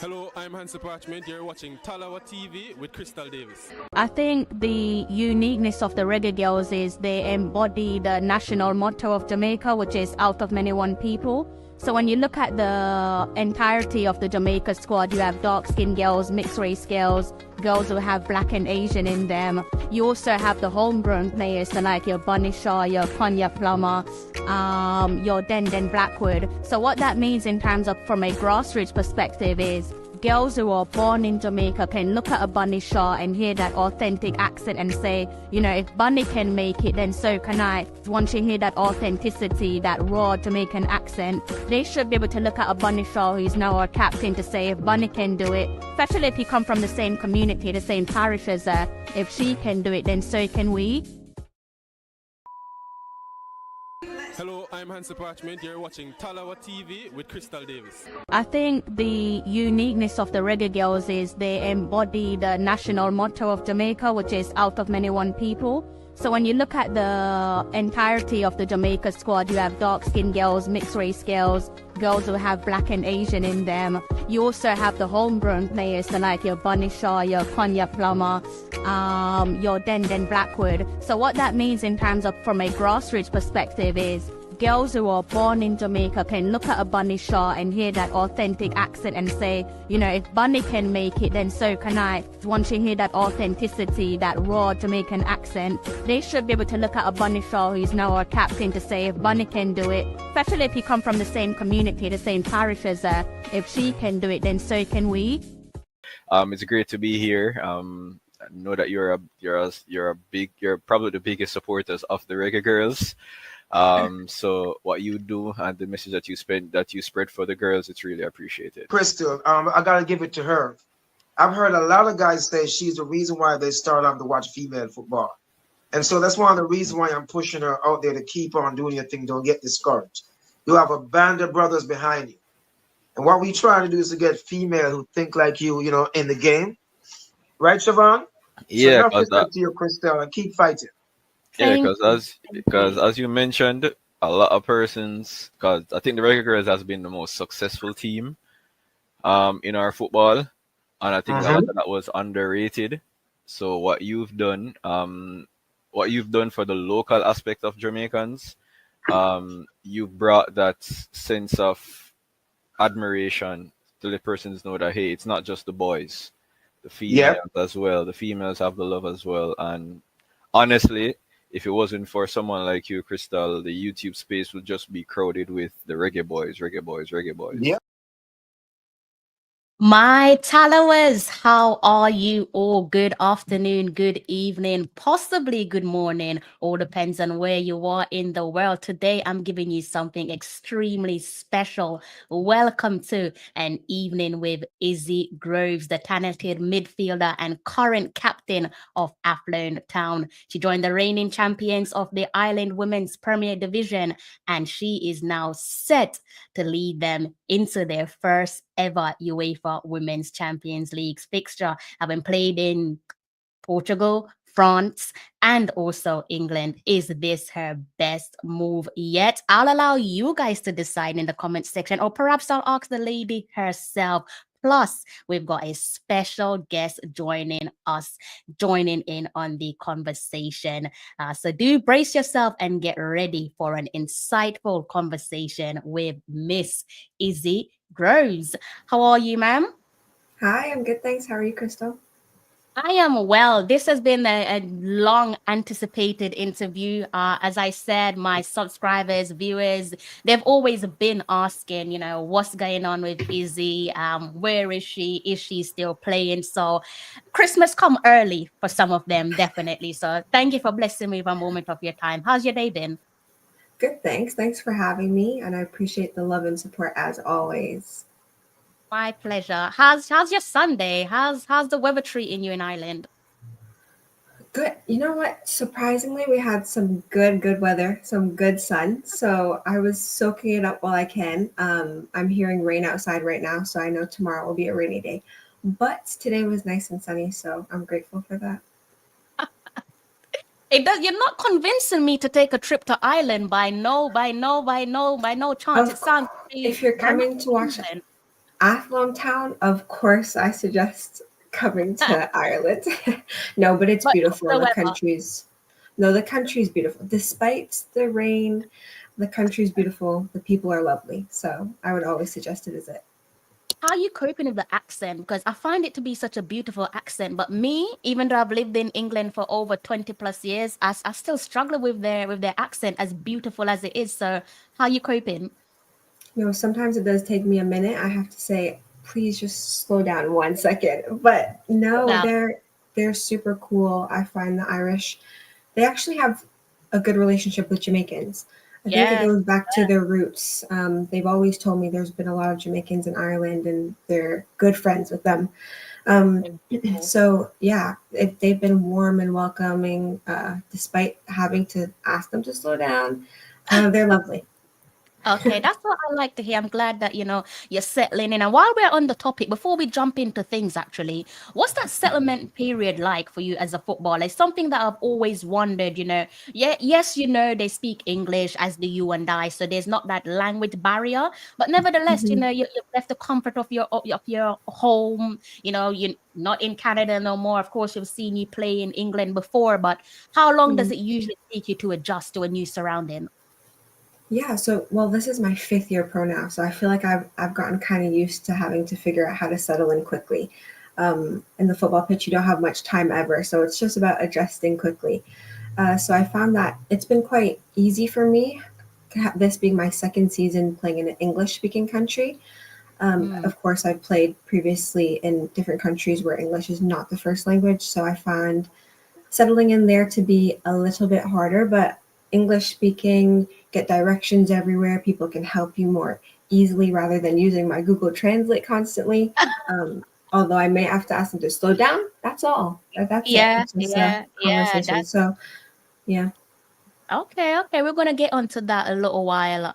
Hello, I'm Hansi Parchment. You're watching Talawa TV with Crystal Davis. I think the uniqueness of the Reggae Girlz is they embody the national motto of Jamaica, which is out of many one people. So when you look at the entirety of the Jamaica squad, you have dark-skinned girls, mixed-race girls, girls who have black and Asian in them. You also have the homegrown players, so like your Bunny Shaw, your Konya Plummer, your Den Blackwood. So what that means in terms of from a grassroots perspective is girls who are born in Jamaica can look at a Bunny Shaw and hear that authentic accent and say, you know, if Bunny can make it, then so can I. Once you hear that authenticity, that raw Jamaican accent, they should be able to look at a Bunny Shaw who's now our captain to say, if Bunny can do it, especially if you come from the same community, the same parish as her, if she can do it, then so can we. Hello, I'm Hansi Parchment. You're watching Talawa TV with Crystal Davis. I think the uniqueness of the Reggae Girlz is they embody the national motto of Jamaica, which is out of many one people. So when you look at the entirety of the Jamaica squad, you have dark-skinned girls, mixed-race girls, girls who have black and Asian in them. You also have the homegrown players, so like your Bunny Shaw, your Konya Plummer, your Den Blackwood. So what that means in terms of from a grassroots perspective is girls who are born in Jamaica can look at a Bunny Shaw and hear that authentic accent and say, you know, if Bunny can make it, then so can I. Once you hear that authenticity, that raw Jamaican accent, they should be able to look at a Bunny Shaw who's now our captain to say, if Bunny can do it, especially if you come from the same community, the same parish as her, if she can do it, then so can we. It's great to be here. I know that you're probably the biggest supporters of the Reggae Girlz. So what you do and the message that you spread for the girls, it's really appreciated. Crystal, I gotta give it to her. I've heard a lot of guys say she's the reason why they start off to watch female football. And so that's one of the reasons why I'm pushing her out there to keep on doing your thing. Don't get discouraged. You have a band of brothers behind you. And what we try to do is to get female who think like you know, in the game. Right, Siobhan? Yeah, so enough respect to you, Crystal, and keep fighting. Yeah, because as you mentioned, a lot of persons, because I think the Reggae Girlz has been the most successful team in our football, and I think a lot of that was underrated. So what you've done for the local aspect of Jamaicans, you brought that sense of admiration to the persons know that, hey, it's not just the boys, the females as well. The females have the love as well. And honestly, if it wasn't for someone like you, Crystal, the YouTube space would just be crowded with the reggae boys. Yeah. My Talowers, how are you all? Good afternoon, good evening, possibly good morning. All depends on where you are in the world. Today, I'm giving you something extremely special. Welcome to an evening with Izzy Groves, the talented midfielder and current captain of Athlone Town. She joined the reigning champions of the Island Women's Premier Division, and she is now set to lead them into their first ever UEFA Women's Champions League fixture, having played in Portugal, France, and also England. Is this her best move yet? I'll allow you guys to decide in the comment section, or perhaps I'll ask the lady herself. Plus, we've got a special guest joining in on the conversation. So do brace yourself and get ready for an insightful conversation with Miss Izzy Groves. How are you, ma'am? Hi, I'm good, thanks. How are you, Crystal? I am well. This has been a long anticipated interview. As I said, my subscribers, viewers, they've always been asking, you know, what's going on with Izzy? Where is she? Is she still playing? So Christmas come early for some of them, definitely. So thank you for blessing me with a moment of your time. How's your day been? Good, thanks. Thanks for having me, and I appreciate the love and support as always. My pleasure. How's your Sunday? How's the weather treating you in Ireland? Good. You know what? Surprisingly, we had some good weather, some good sun. So I was soaking it up while I can. I'm hearing rain outside right now, so I know tomorrow will be a rainy day. But today was nice and sunny, so I'm grateful for that. You're not convincing me to take a trip to Ireland by no chance. It sounds if you're coming to watch it. Athlone Town, of course, I suggest coming to Ireland. No, but it's But beautiful. the The weather. country's no, the country's beautiful. Despite the rain, the country's beautiful. The people are lovely. So I would always suggest a visit. How are you coping with the accent? Because I find it to be such a beautiful accent. But me, even though I've lived in England for over 20 plus years, I still struggle with their accent, as beautiful as it is. So how are you coping? Sometimes it does take me a minute. I have to say, please just slow down 1 second. But no, Yeah. they're super cool. I find the Irish, they actually have a good relationship with Jamaicans. I think it Yeah. goes back to their roots. They've always told me there's been a lot of Jamaicans in Ireland, and they're good friends with them. Um, so yeah, they've been warm and welcoming, despite having to ask them to slow down. They're lovely. Okay, that's what I like to hear. I'm glad that you're settling in. And while we're on the topic, before we jump into things, actually, what's that settlement period like for you as a footballer? It's something that I've always wondered. Yeah, yes, they speak English, as do you and I, so there's not that language barrier. But nevertheless, Mhm. you've left the comfort of your home. You're not in Canada no more. Of course, we've seen you play in England before, but how long does Mhm. it usually take you to adjust to a new surrounding? Yeah, so well, this is my 5th year pro now, so I feel like I've gotten kind of used to having to figure out how to settle in quickly. In the football pitch, you don't have much time ever, so it's just about adjusting quickly. So I found that it's been quite easy for me, this being my second season playing in an English-speaking country. Mm. Of course, I've played previously in different countries where English is not the first language, so I found settling in there to be a little bit harder, but English speaking, get directions everywhere. People can help you more easily rather than using my Google Translate constantly. Although I may have to ask them to slow down. That's all. That's it. Yeah, It's just a yeah, yeah. conversation. So, yeah. Okay. We're gonna get onto that a little while.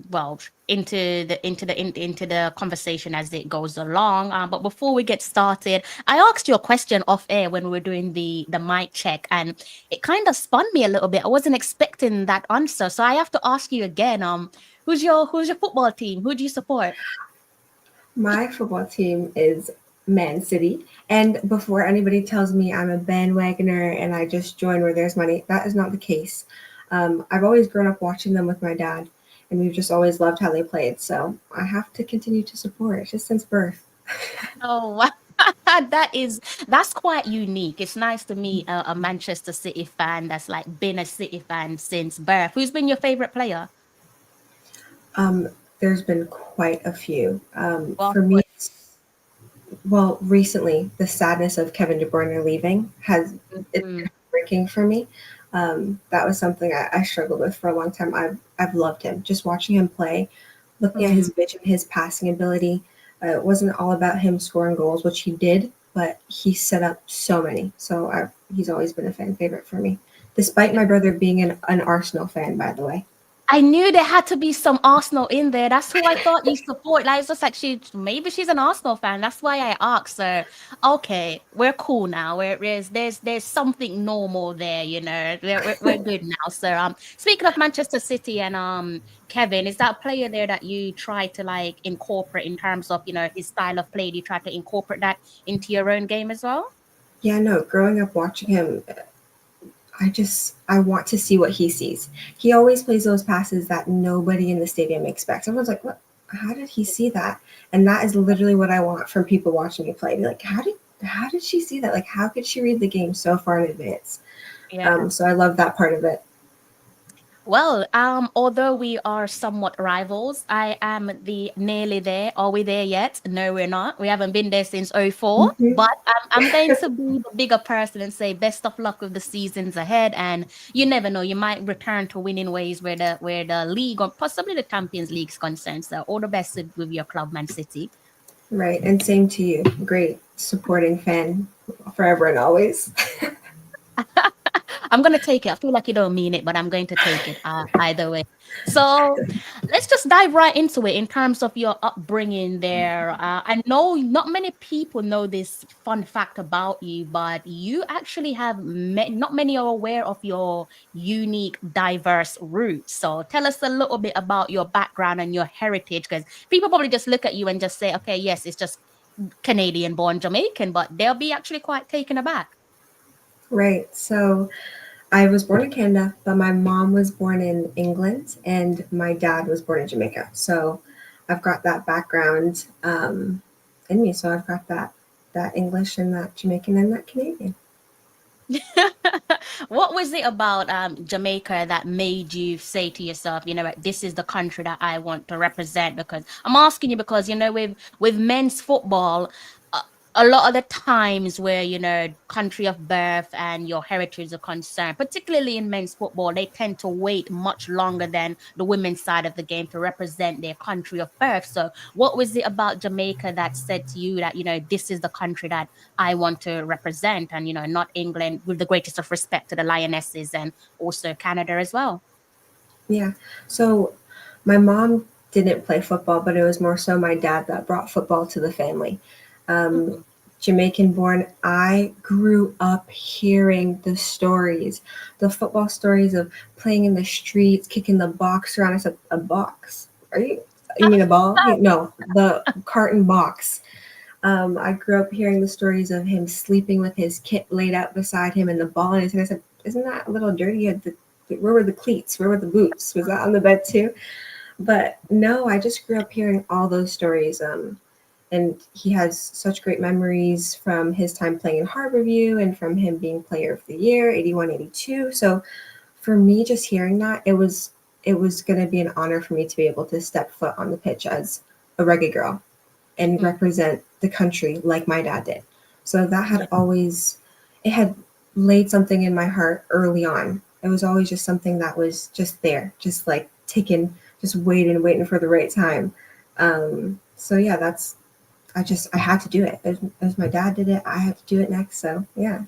Well, into the conversation as it goes along. But before we get started, I asked you a question off air when we were doing the mic check, and it kind of spun me a little bit. I wasn't expecting that answer, so I have to ask you again. Who's your football team? Who do you support? My football team is Man City. And before anybody tells me I'm a bandwagoner and I just join where there's money, that is not the case. I've always grown up watching them with my dad, and we've just always loved how they played. So I have to continue to support just since birth. Oh, wow. That's quite unique. It's nice to meet a Manchester City fan that's like been a City fan since birth. Who's been your favorite player? There's been quite a few. Well, For me, well, recently, the sadness of Kevin De Bruyne leaving has it's mm, been breaking for me. That was something I struggled with for a long time. I've loved him. Just watching him play, looking at mm. his vision, his passing ability. It wasn't all about him scoring goals, which he did, but he set up so many. So he's always been a fan favorite for me, despite my brother being an Arsenal fan, by the way. I knew there had to be some Arsenal in there. That's who I thought you support. Like, it's just like maybe she's an Arsenal fan. That's why I asked her. Okay, we're cool now. There's something normal there. We're good now. So speaking of Manchester City and Kevin, is that a player there that you try to like incorporate in terms of his style of play? Do you try to incorporate that into your own game as well? Yeah, no, growing up watching him, I want to see what he sees. He always plays those passes that nobody in the stadium expects. Everyone's like, "What? How did he see that?" And that is literally what I want from people watching me play. Be like, how did she see that? Like, how could she read the game so far in advance? Yeah. So I love that part of it. Well, although we are somewhat rivals, I am the nearly there. Are we there yet? No, we're not. We haven't been there since '04. Mhm. But I'm going to be the bigger person and say best of luck with the seasons ahead. And you never know, you might return to winning ways where the league or possibly the Champions League is concerned. So all the best with your club, Man City. Right, and same to you. Great supporting fan forever and always. I'm gonna take it. I feel like you don't mean it, but I'm going to take it either way. So let's just dive right into it in terms of your upbringing there. I know not many people know this fun fact about you, but you actually have not many are aware of your unique, diverse roots. So tell us a little bit about your background and your heritage, because people probably just look at you and just say, okay, yes, it's just Canadian born Jamaican, but they'll be actually quite taken aback. Right. So I was born in Canada, but my mom was born in England and my dad was born in Jamaica. So I've got that background in me. So I've got that English and that Jamaican and that Canadian. What was it about Jamaica that made you say to yourself, you know what, this is the country that I want to represent? Because I'm asking you because, you know, with men's football, uh, a lot of the times where, you know, country of birth and your heritage are concerned, particularly in men's football, they tend to wait much longer than the women's side of the game to represent their country of birth. So what was it about Jamaica that said to you that, you know, this is the country that I want to represent, and, you know, not England, with the greatest of respect to the Lionesses and also Canada as well? Yeah. So my mom didn't play football, but it was more so my dad that brought football to the family. Um, Mhm. Jamaican born, I grew up hearing the football stories of playing in the streets, kicking the box around. I said, a box? You mean a ball? No, the carton box. I grew up hearing the stories of him sleeping with his kit laid out beside him and the ball in his hand. I said, isn't that a little dirty? Where were the cleats? Where were the boots? Was that on the bed too? But no, I just grew up hearing all those stories. And he has such great memories from his time playing in Harborview and from him being player of the year, 81, 82. So for me, just hearing that, it was going to be an honor for me to be able to step foot on the pitch as a reggae girl and Mm. represent the country like my dad did. So that Yeah. it had laid something in my heart early on. It was always just something that was just there, just like ticking, just waiting for the right time. So yeah, I had to do it. As my dad did it, I had to do it next. So yeah, it's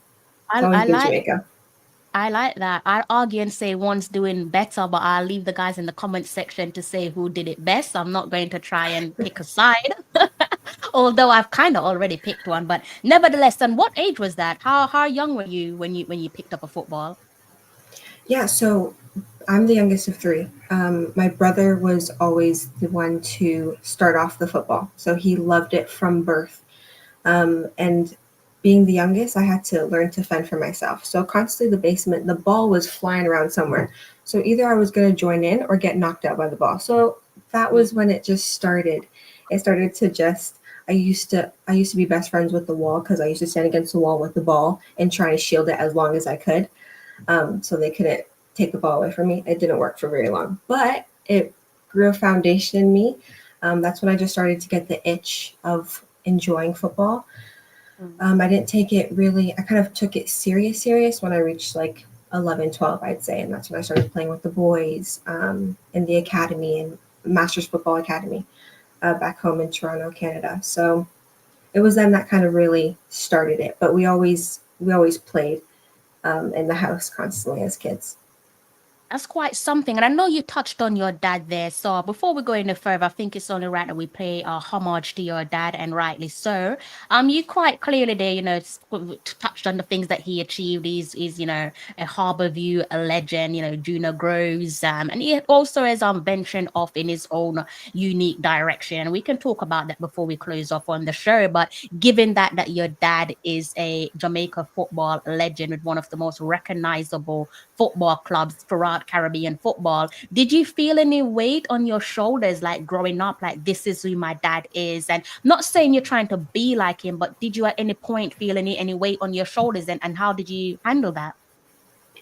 I, always I been like Jamaica. I like that. I argue and say one's doing better, but I'll leave the guys in the comment section to say who did it best. I'm not going to try and pick a side, although I've kind of already picked one. But nevertheless, and what age was that? How young were you when you picked up a football? Yeah, so I'm the youngest of three. My brother was always the one to start off the football, so he loved it from birth. And being the youngest, I had to learn to fend for myself. So constantly the ball was flying around somewhere. So either I was going to join in or get knocked out by the ball. So that Mm. was when it just started. It started to just I used to be best friends with the wall because I used to stand against the wall with the ball and try to shield it as long as I could, so they couldn't take the ball away from me. It didn't work for very long, but it grew a foundation in me. That's when I just started to get the itch of enjoying football. Mm. I didn't take it really, I kind of took it serious when I reached like 11, 12, I'd say. And that's when I started playing with the boys in the academy and Masters Football Academy back home in Toronto, Canada. So it was then that kind of really started it. But we always played in the house constantly as kids. That's quite something. And I know you touched on your dad there. So before we go any further, I think it's only right that we pay a homage to your dad, and rightly so. You quite clearly there, you know, touched on the things that he achieved. He's, you know, a Harborview, a legend, you know, Juno Groves. And he also has ventured off in his own unique direction. And we can talk about that before we close off on the show. But given that your dad is a Jamaica football legend with one of the most recognizable football clubs throughout Caribbean football, did you feel any weight on your shoulders, like growing up, like this is who my dad is? And not saying you're trying to be like him, but did you at any point feel any weight on your shoulders, and how did you handle that?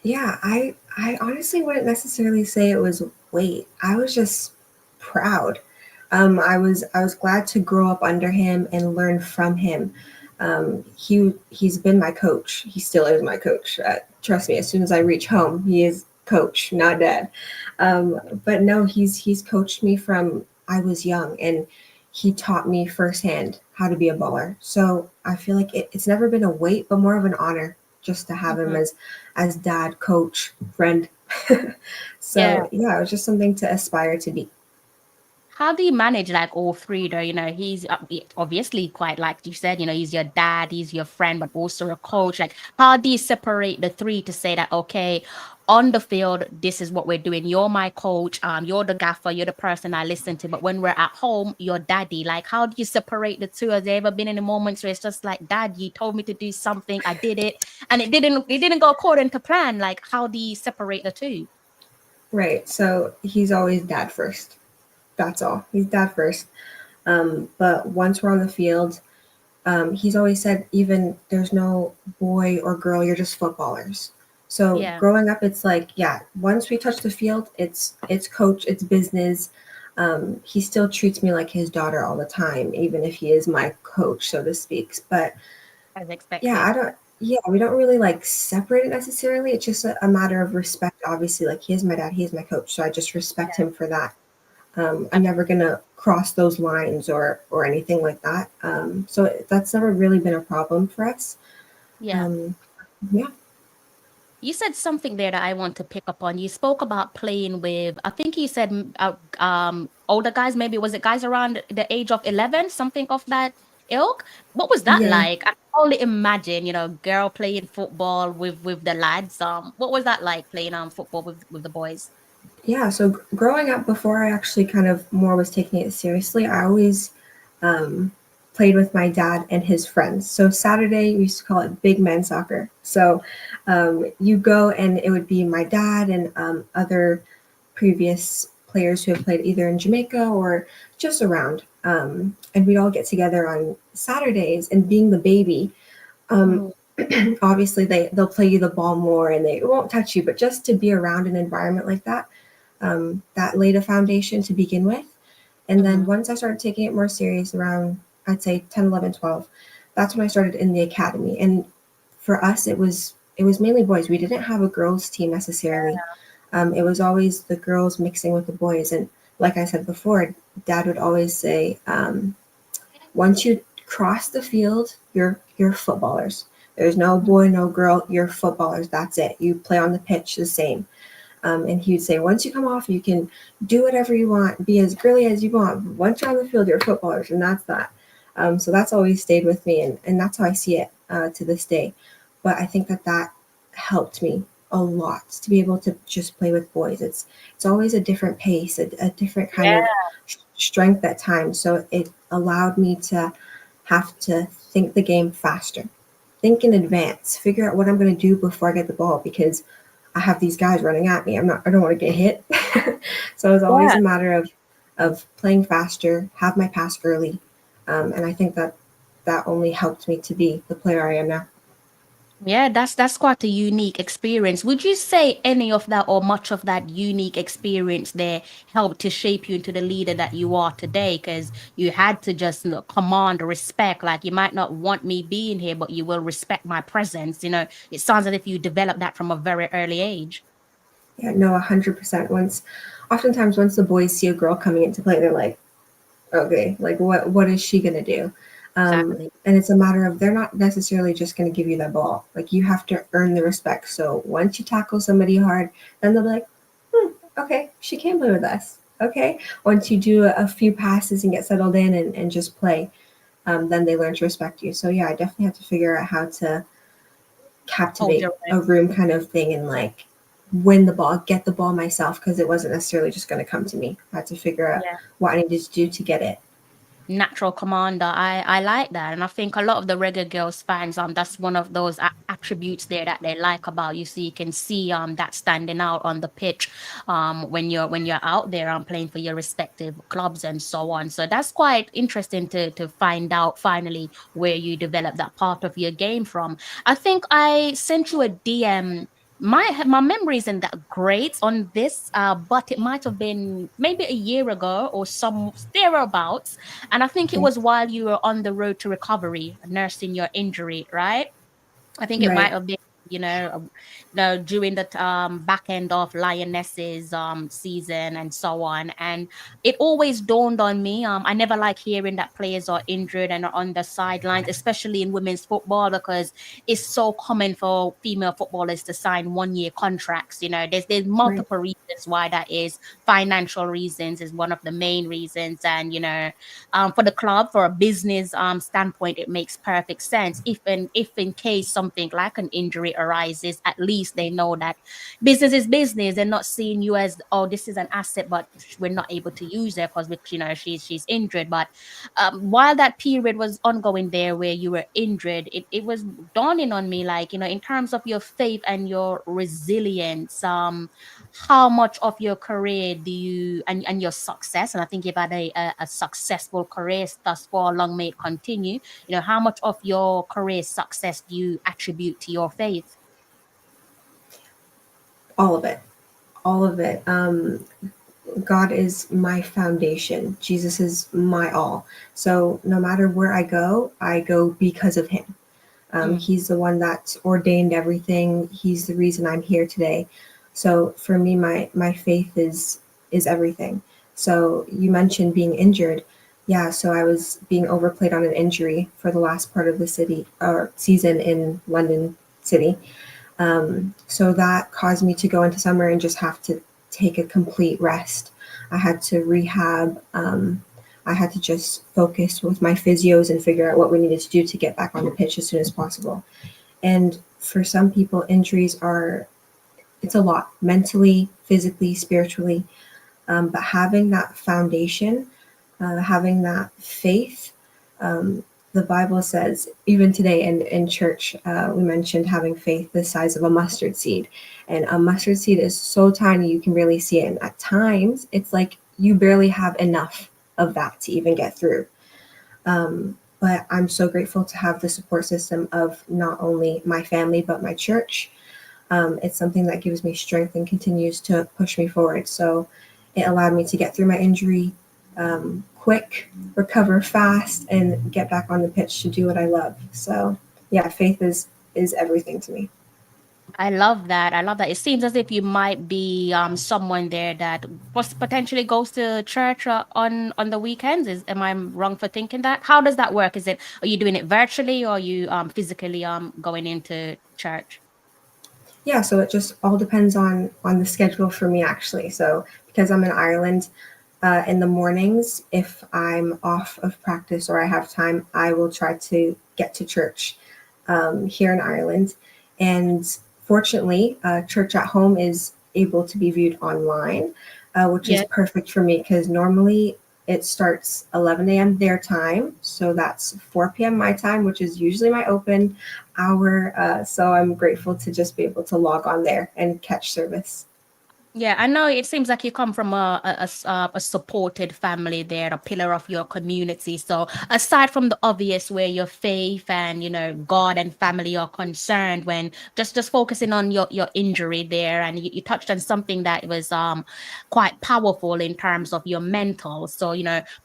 Yeah, I honestly wouldn't necessarily say it was weight. I was just proud. I was glad to grow up under him and learn from him. He's been my coach. He still is my coach. Trust me, as soon as I reach home, he is coach, not dad. But no, he's coached me from I was young, and he taught me firsthand how to be a baller. So I feel like it's never been a weight, but more of an honor just to have him Mhm. as dad, coach, friend. Yeah. So yeah, it was just something to aspire to be. How do you manage like all three though? He's obviously quite like you said, he's your dad, he's your friend, but also a coach. Like, how do you separate the three to say that, okay, on the field, this is what we're doing. You're my coach, you're the gaffer, you're the person I listen to. But when we're at home, you're daddy. Like, how do you separate the two? Has there ever been any moments where it's just like, Dad, you told me to do something, I did it, and it didn't go according to plan? Like, how do you separate the two? Right. So he's always dad first. That's all. He's dad first. But once we're on the field, he's always said, even there's no boy or girl, you're just footballers. So Yeah. growing up, it's like, yeah, once we touch the field, it's coach, it's business. He still treats me like his daughter all the time, even if he is my coach, so to speak. But As yeah, expected. we don't really like separate it necessarily. It's just a matter of respect. Obviously, like he is my dad, he is my coach, so I just respect him for that. I'm never gonna cross those lines or anything like that. So that's never really been a problem for us. Yeah. Um, yeah, You said something there that I want to pick up on. You spoke about playing with, I think you said older guys, maybe was it guys around the age of 11, something of that ilk? What was that yeah, like? I can only imagine, girl playing football with the lads. What was that like playing football with the boys? yeah. So growing up, before I actually kind of more was taking it seriously, I always um, played with my dad and his friends. So Saturday, we used to call it big men soccer. So you go and it would be my dad and other previous players who have played either in Jamaica or just around. And we'd all get together on Saturdays. And being the baby, um, Mm. obviously they'll play you the ball more and they won't touch you. But just to be around an environment like that, that laid a foundation to begin with. And then Mhm. once I started taking it more serious around, I'd say 10, 11, 12, that's when I started in the academy. And for us, it was mainly boys. We didn't have a girls team necessarily. It was always the girls mixing with the boys. And like I said before, Dad would always say, once you cross the field, you're footballers. There's no boy, no girl. You're footballers. That's it. You play on the pitch the same. And he would say, once you come off, you can do whatever you want, be as girly as you want. Once you're on the field, you're footballers, and that's that. So that's always stayed with me, and that's how I see it to this day. But I think that helped me a lot to be able to just play with boys. It's always a different pace, a different kind Yeah. of strength at times. So it allowed me to have to think the game faster, think in advance, figure out what I'm going to do before I get the ball because I have these guys running at me. I don't want to get hit. So it's always Yeah. a matter of playing faster, have my pass early, and I think that only helped me to be the player I am now. Yeah, that's quite a unique experience. Would you say any of that or much of that unique experience there helped to shape you into the leader that you are today? Because you had to just command respect. Like you might not want me being here, but you will respect my presence. It sounds as if you developed that from a very early age. Yeah, no, 100%. Oftentimes, once the boys see a girl coming into play, they're like, okay, like what is she gonna do? Exactly. And it's a matter of they're not necessarily just gonna give you that ball. Like you have to earn the respect. So once you tackle somebody hard, then they'll be like, okay, she can play with us. Okay. Once you do a few passes and get settled in and just play, then they learn to respect you. So yeah, I definitely have to figure out how to Hold captivate your a room kind of thing and like win the ball, get the ball myself because it wasn't necessarily just going to come to me. I had to figure out yeah. what I needed to do to get it. Natural commander. I like that, and I think a lot of the Reggae Girls fans that's one of those attributes there that they like about you. So you can see that standing out on the pitch when you're out there playing for your respective clubs and so on. So that's quite interesting to find out finally where you develop that part of your game from. I think I sent you a DM. My memory isn't that great on this, but it might have been maybe a year ago or some thereabouts, and I think it Okay. was while you were on the road to recovery, nursing your injury, right? I think it might Right. have been. during the back end of Lionesses season and so on. And it always dawned on me. I never like hearing that players are injured and are on the sidelines, especially in women's football, because it's so common for female footballers to sign 1 year contracts. There's Right. multiple reasons why that is. Financial reasons is one of the main reasons, and for the club, for a business standpoint, it makes perfect sense. If in case something like an injury arises, at least they know that business is business. They're not seeing you as, oh, this is an asset, but we're not able to use her because she's injured. But while that period was ongoing there where you were injured, it was dawning on me, like, in terms of your faith and your resilience, how much of your career do you and your success, and I think you've had a successful career thus far, long may it continue, how much of your career success do you attribute to your faith? All of it. All of it. God is my foundation. Jesus is my all. So no matter where I go because of him. He's the one that ordained everything. He's the reason I'm here today. So for me, my faith is everything. So you mentioned being injured. Yeah, so I was being overplayed on an injury for the last part of the season in London City. So that caused me to go into summer and just have to take a complete rest. I had to rehab. I had to just focus with my physios and figure out what we needed to do to get back on the pitch as soon as possible. And for some people, injuries it's a lot, mentally, physically, spiritually. But having that foundation, having that faith, the Bible says, even today in church, we mentioned having faith the size of a mustard seed. And a mustard seed is so tiny you can barely see it. And at times, it's like you barely have enough of that to even get through. But I'm so grateful to have the support system of not only my family, but my church. It's something that gives me strength and continues to push me forward. So it allowed me to get through my injury quick, recover fast, and get back on the pitch to do what I love. So yeah, faith is everything to me. I love that. I love that. It seems as if you might be someone there that potentially goes to church on the weekends. Am I wrong for thinking that? How does that work? Are you doing it virtually, or are you physically going into church? Yeah, so it just all depends on the schedule for me, actually. So because I'm in Ireland, in the mornings, if I'm off of practice or I have time, I will try to get to church here in Ireland. And fortunately, church at home is able to be viewed online, which is perfect for me because normally it starts 11 a.m. their time. So that's 4 p.m. my time, which is usually my open hour. So I'm grateful to just be able to log on there and catch service. Yeah, I know it seems like you come from a supported family there, a pillar of your community. So aside from the obvious where your faith and, God and family are concerned, when just focusing on your injury there, and you touched on something that was quite powerful in terms of your mental. So,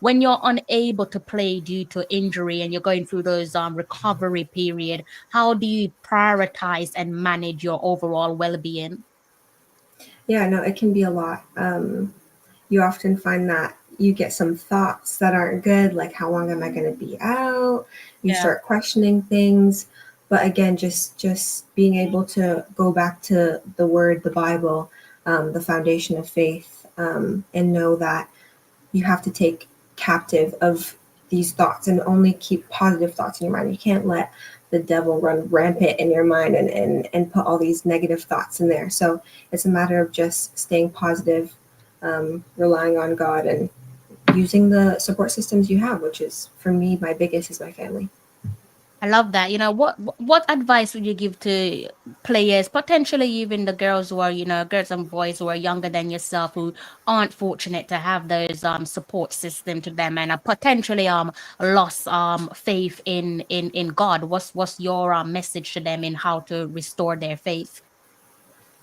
when you're unable to play due to injury and you're going through those recovery period, how do you prioritize and manage your overall well-being? Yeah, no, it can be a lot. You often find that you get some thoughts that aren't good, like how long am I going to be out? You start questioning things. But again, just being able to go back to the word, the Bible, the foundation of faith, and know that you have to take captive of these thoughts and only keep positive thoughts in your mind. You can't let the devil run rampant in your mind and put all these negative thoughts in there. So it's a matter of just staying positive, relying on God, and using the support systems you have, which is, for me, my biggest is my family. I love that. What advice would you give to players, potentially even the girls who are, girls and boys who are younger than yourself, who aren't fortunate to have those support system to them, and potentially lost faith in God? What's your message to them in how to restore their faith?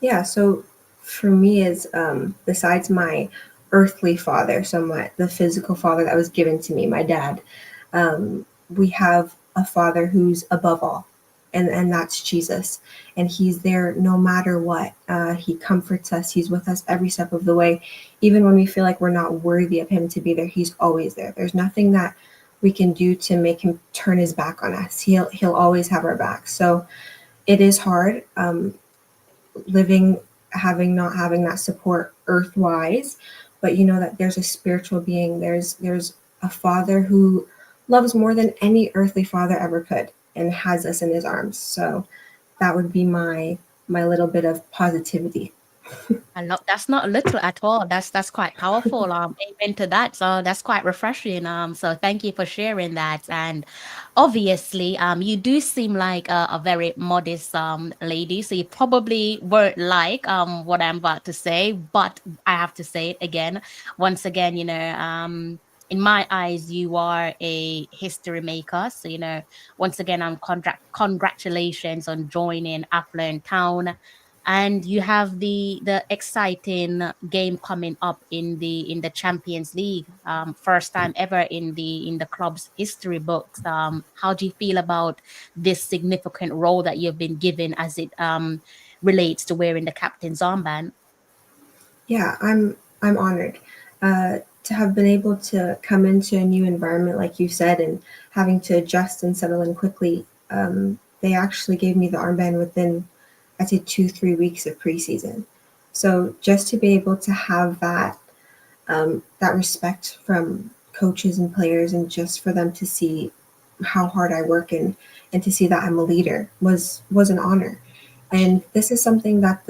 Yeah, so for me is besides my earthly father, so the physical father that was given to me, my dad, we have a father who's above all. and that's Jesus. And he's there no matter what. He comforts us. He's with us every step of the way. Even when we feel like we're not worthy of him to be there, he's always there. There's nothing that we can do to make him turn his back on us. He'll always have our back. So it is hard living, not having that support earthwise, but you know that there's a spiritual being. There's a father who loves more than any earthly father ever could and has us in his arms. So that would be my little bit of positivity. I love that's not little at all. That's quite powerful. Amen to that. So that's quite refreshing. So thank you for sharing that. And obviously, you do seem like a very modest lady. So you probably weren't like what I'm about to say, but I have to say it again. Once again, in my eyes, you are a history maker. So, once again, congratulations on joining Affluent Town, and you have the exciting game coming up in the Champions League, first time ever in the club's history books. How do you feel about this significant role that you've been given as it relates to wearing the captain's armband? Yeah, I'm honored to have been able to come into a new environment, like you said, and having to adjust and settle in quickly. They actually gave me the armband within, I'd say, 2-3 weeks of preseason. So just to be able to have that respect from coaches and players, and just for them to see how hard I work, and to see that I'm a leader was an honor. And this is something that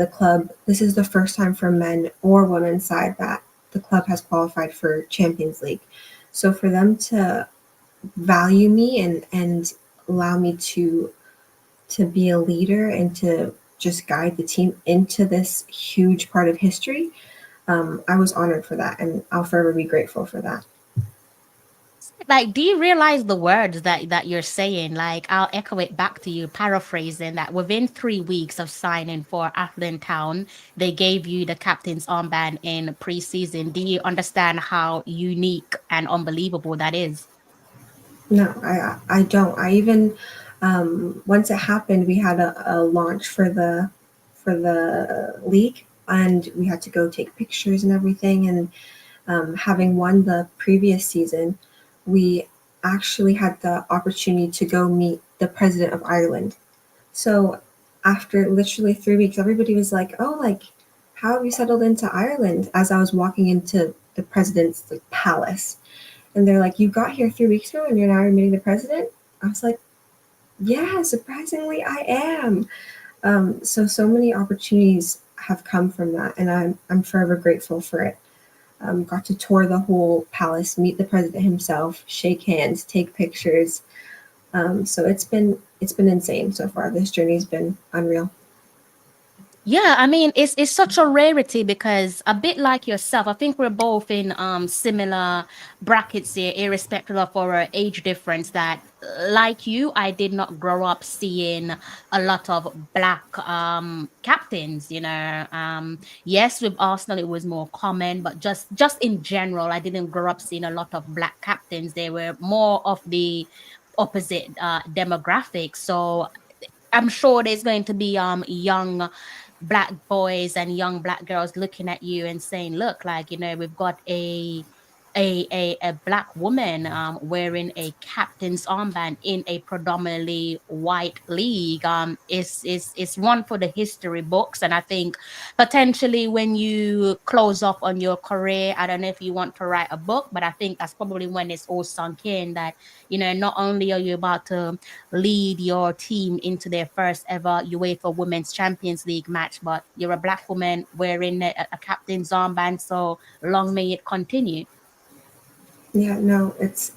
this is the first time for men or women's side that the club has qualified for Champions League. So for them to value me and allow me to be a leader and to just guide the team into this huge part of history, I was honored for that, and I'll forever be grateful for that. Like, do you realize the words that you're saying? Like, I'll echo it back to you, paraphrasing that within 3 weeks of signing for Affluent Town, they gave you the captain's armband in preseason. Do you understand how unique and unbelievable that is? No, I don't. I even once it happened, we had a launch for the league, and we had to go take pictures and everything. And having won the previous season, we actually had the opportunity to go meet the president of Ireland. So after literally 3 weeks, everybody was like, "Oh, like, how have you settled into Ireland?" As I was walking into the president's palace, and they're like, "You got here 3 weeks ago, and you're now meeting the president." I was like, "Yeah, surprisingly, I am." So many opportunities have come from that, and I'm forever grateful for it. Got to tour the whole palace, meet the president himself, shake hands, take pictures. So it's been insane so far. This journey's been unreal. Yeah, I mean, it's such a rarity because a bit like yourself, I think we're both in similar brackets here, irrespective of our age difference. That like you, I did not grow up seeing a lot of black captains. Yes, with Arsenal it was more common, but just in general, I didn't grow up seeing a lot of black captains. They were more of the opposite demographic. So I'm sure there's going to be young black boys and young black girls looking at you and saying, "Look, like, we've got a black woman wearing a captain's armband in a predominantly white league." It's one for the history books, and I think potentially when you close off on your career, I don't know if you want to write a book, but I think that's probably when it's all sunk in that not only are you about to lead your team into their first ever UEFA Women's Champions League match, but you're a black woman wearing a captain's armband. So long may it continue. Yeah, no, it's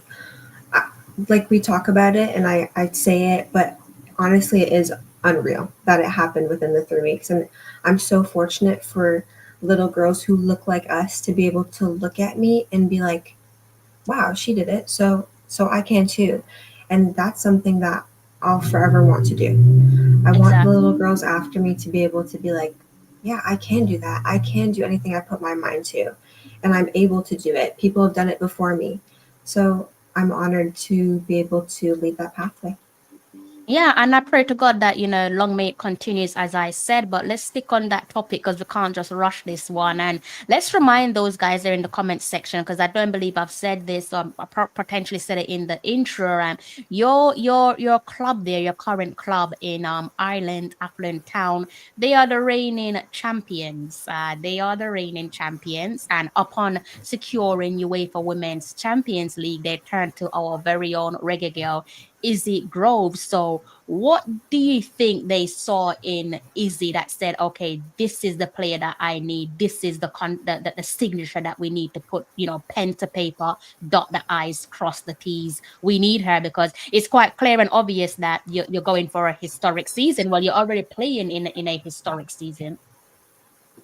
like we talk about it, and I say it, but honestly, it is unreal that it happened within the 3 weeks. And I'm so fortunate for little girls who look like us to be able to look at me and be like, "Wow, she did it. So I can too." And that's something that I'll forever want to do. I want the little girls after me to be able to be like, "Yeah, I can do that. I can do anything I put my mind to, and I'm able to do it. People have done it before me." So I'm honored to be able to lead that pathway. Yeah, and I pray to God that, long may it continues, as I said. But let's stick on that topic because we can't just rush this one. And let's remind those guys there in the comment section, because I don't believe I've said this, or I potentially said it in the intro. And your club there, your current club in Ireland, Affluent Town, they are the reigning champions. They are the reigning champions. And upon securing UEFA Women's Champions League, they turned to our very own reggae girl, Izzy Groves. So, what do you think they saw in Izzy that said, okay, this is the player that I need. This is the signature that we need to put, pen to paper, dot the I's, cross the T's. We need her because it's quite clear and obvious that you're going for a historic season. Well, you're already playing in a historic season.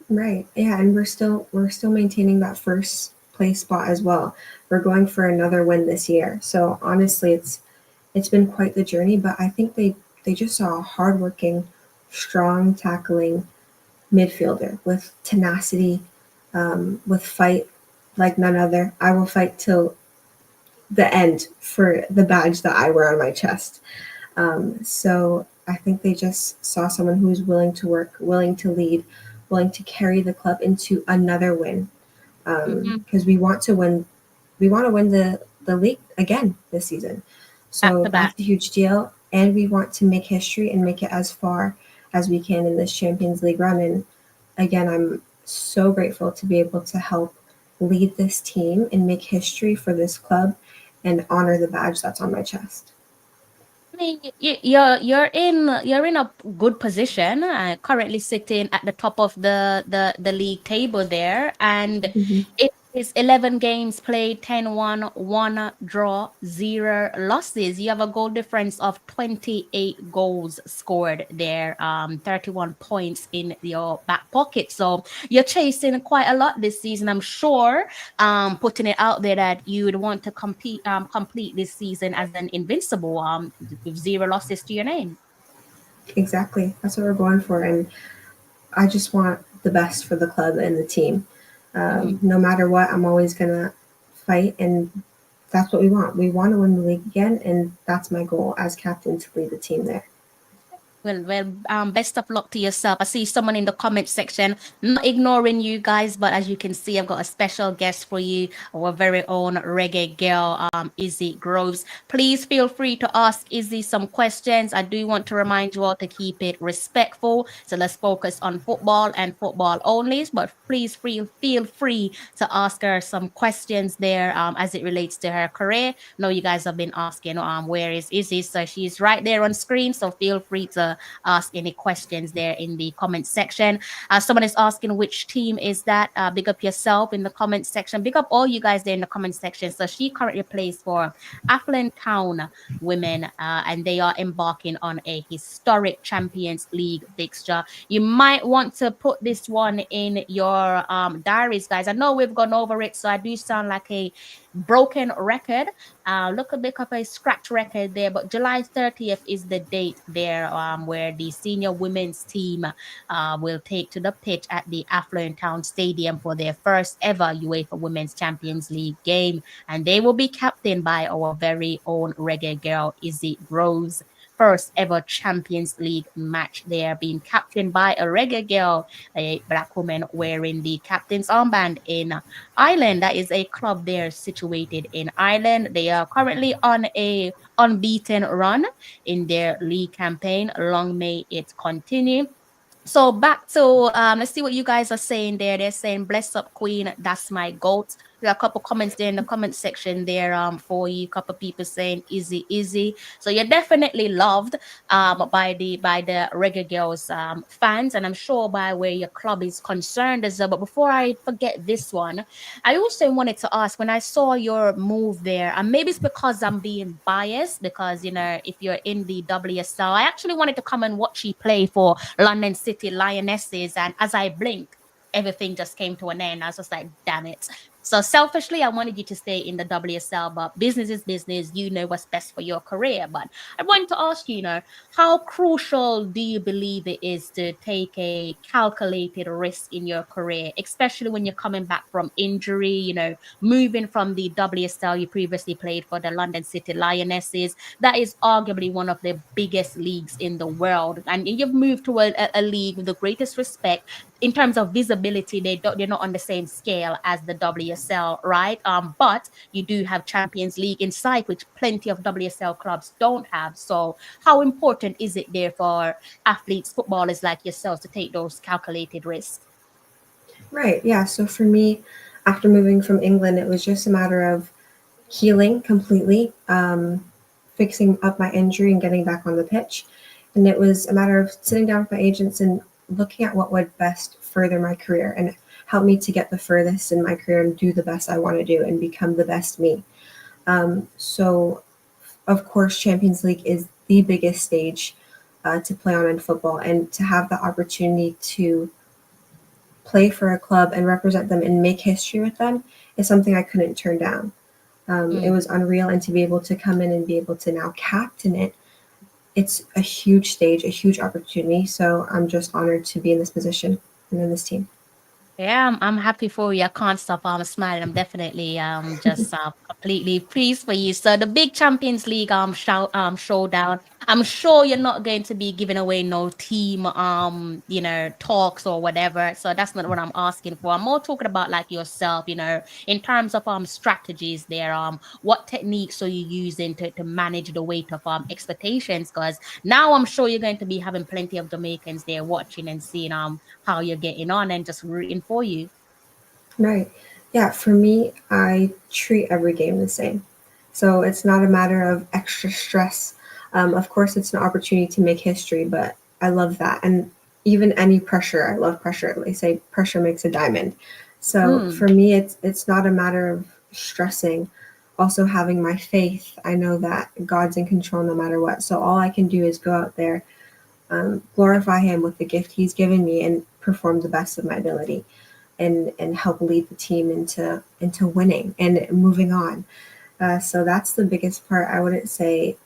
Right. Yeah, and we're still maintaining that first place spot as well. We're going for another win this year. So honestly, it's been quite the journey, but I think they just saw a hardworking, strong tackling midfielder with tenacity, with fight like none other. I will fight till the end for the badge that I wear on my chest. So I think they just saw someone who's willing to work, willing to lead, willing to carry the club into another win. Because we want to win, the league again this season. Back So to back. that's a huge deal, and we want to make history and make it as far as we can in this Champions League run. And again, I'm so grateful to be able to help lead this team and make history for this club and honor the badge that's on my chest. I mean, you're in a good position. Currently sitting at the top of the league table there, and Mhm. it is 11 games played, 10-1, one draw, 0 losses. You have a goal difference of 28 goals scored there, 31 points in your back pocket. So you're chasing quite a lot this season, I'm sure. Putting it out there that you would want to complete this season as an invincible, with 0 losses to your name. Exactly. That's what we're going for. And I just want the best for the club and the team. Mhm. No matter what, I'm always going to fight. And that's what we want. We want to win the league again. And that's my goal as captain, to lead the team there. Well, best of luck to yourself. I see someone in the comment section, not ignoring you guys, but as you can see, I've got a special guest for you, our very own reggae girl, Izzy Groves. Please feel free to ask Izzy some questions. I do want to remind you all to keep it respectful. So let's focus on football and football only. But please feel free to ask her some questions there, as it relates to her career. I know you guys have been asking, where is Izzy? So she's right there on screen. So feel free to ask any questions there in the comment section. Someone is asking which team is that. Big up yourself in the comment section. Big up all you guys there in the comment section. So she currently plays for Affluent Town Women, and they are embarking on a historic Champions League fixture. You might want to put this one in your diaries, guys. I know we've gone over it, so I do sound like a broken record. Look a bit of a scratch record there, but July 30th is the date there, where the senior women's team will take to the pitch at the Affluent Town Stadium for their first ever UEFA Women's Champions League game. And they will be captained by our very own reggae girl, Izzy Groves. First ever Champions League match there, being captained by a reggae girl, a black woman wearing the captain's armband in Ireland. That is a club there situated in Ireland. They are currently on a unbeaten run in their league campaign. Long may it continue. So back to let's see what you guys are saying there. They're saying bless up queen, that's my goat. We got a couple comments there in the comment section there for you. A couple people saying easy. So you're definitely loved by the Reggae Girls fans, and I'm sure by where your club is concerned as well. But before I forget this one, I also wanted to ask, when I saw your move there, and maybe it's because I'm being biased, because if you're in the WSL, I actually wanted to come and watch you play for London City Lionesses, and as I blinked, everything just came to an end. I was just like, damn it. So selfishly, I wanted you to stay in the WSL, but business is business. You know what's best for your career. But I wanted to ask you, how crucial do you believe it is to take a calculated risk in your career, especially when you're coming back from injury, moving from the WSL you previously played for the London City Lionesses? That is arguably one of the biggest leagues in the world. And you've moved to a league with the greatest respect in terms of visibility. They're not on the same scale as the WSL, right? But you do have Champions League in sight, which plenty of WSL clubs don't have. So how important is it there for athletes, footballers like yourselves to take those calculated risks? Right. Yeah. So for me, after moving from England, it was just a matter of healing completely, fixing up my injury and getting back on the pitch. And it was a matter of sitting down with my agents and looking at what would best further my career and help me to get the furthest in my career and do the best I want to do and become the best me. So, of course, Champions League is the biggest stage to play on in football, and to have the opportunity to play for a club and represent them and make history with them is something I couldn't turn down. It was unreal, and to be able to come in and be able to now captain it, it's a huge stage, a huge opportunity. So I'm just honored to be in this position and in this team. Yeah, I'm happy for you. I can't stop smiling. I'm definitely just completely pleased for you. So the big Champions League showdown. I'm sure you're not going to be giving away no team talks or whatever. So that's not what I'm asking for. I'm more talking about like yourself, in terms of strategies there. What techniques are you using to manage the weight of expectations? Because now I'm sure you're going to be having plenty of Jamaicans there watching and seeing how you're getting on and just rooting for you. Right. Yeah, for me, I treat every game the same. So it's not a matter of extra stress. Of course, it's an opportunity to make history, but I love that. And even any pressure, I love pressure. They say pressure makes a diamond. So for me, it's not a matter of stressing. Also having my faith, I know that God's in control no matter what. So all I can do is go out there, glorify Him with the gift He's given me, and perform the best of my ability, and help lead the team into winning and moving on. So that's the biggest part. I wouldn't say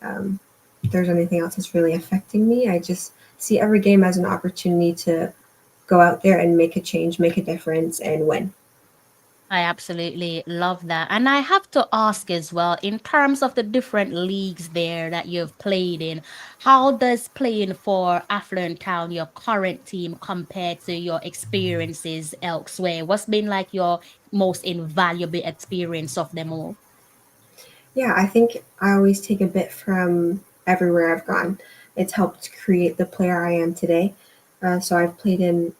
there's anything else that's really affecting me. I just see every game as an opportunity to go out there and make a change, make a difference, and win. I absolutely love that. And I have to ask as well, in terms of the different leagues there that you've played in, how does playing for Affluent Town, your current team, compare to your experiences elsewhere? What's been like your most invaluable experience of them all? Yeah, I think I always take a bit from everywhere I've gone. It's helped create the player I am today. So I played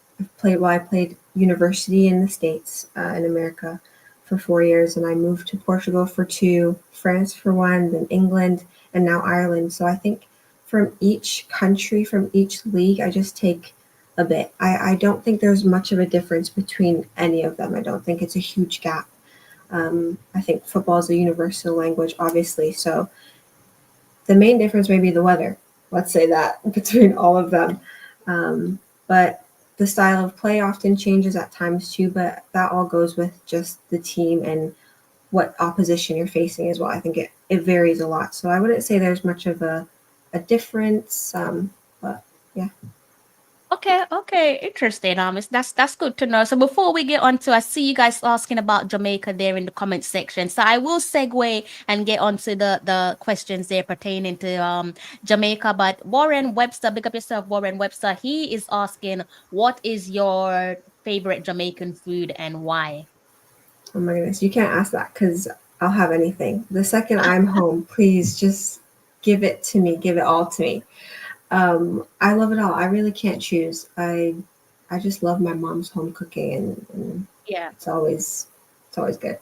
university in the States, in America for 4 years, and I moved to Portugal for 2, France for 1, then England, and now Ireland. So I think from each country, from each league, I just take a bit. I don't think there's much of a difference between any of them. I don't think it's a huge gap. I think football is a universal language, obviously. So the main difference may be the weather. Let's say that between all of them. But the style of play often changes at times too, but that all goes with just the team and what opposition you're facing as well. I think it varies a lot. So I wouldn't say there's much of a difference. But yeah. Okay, interesting. That's good to know. So before we get on to, I see you guys asking about Jamaica there in the comment section. So I will segue and get onto the questions there pertaining to Jamaica. But Warren Webster, big up yourself, Warren Webster. He is asking, what is your favorite Jamaican food and why? Oh my goodness, you can't ask that because I'll have anything. The second I'm home, please just give it to me. Give it all to me. I love it all. I really can't choose. I just love my mom's home cooking, and Yeah. it's always good.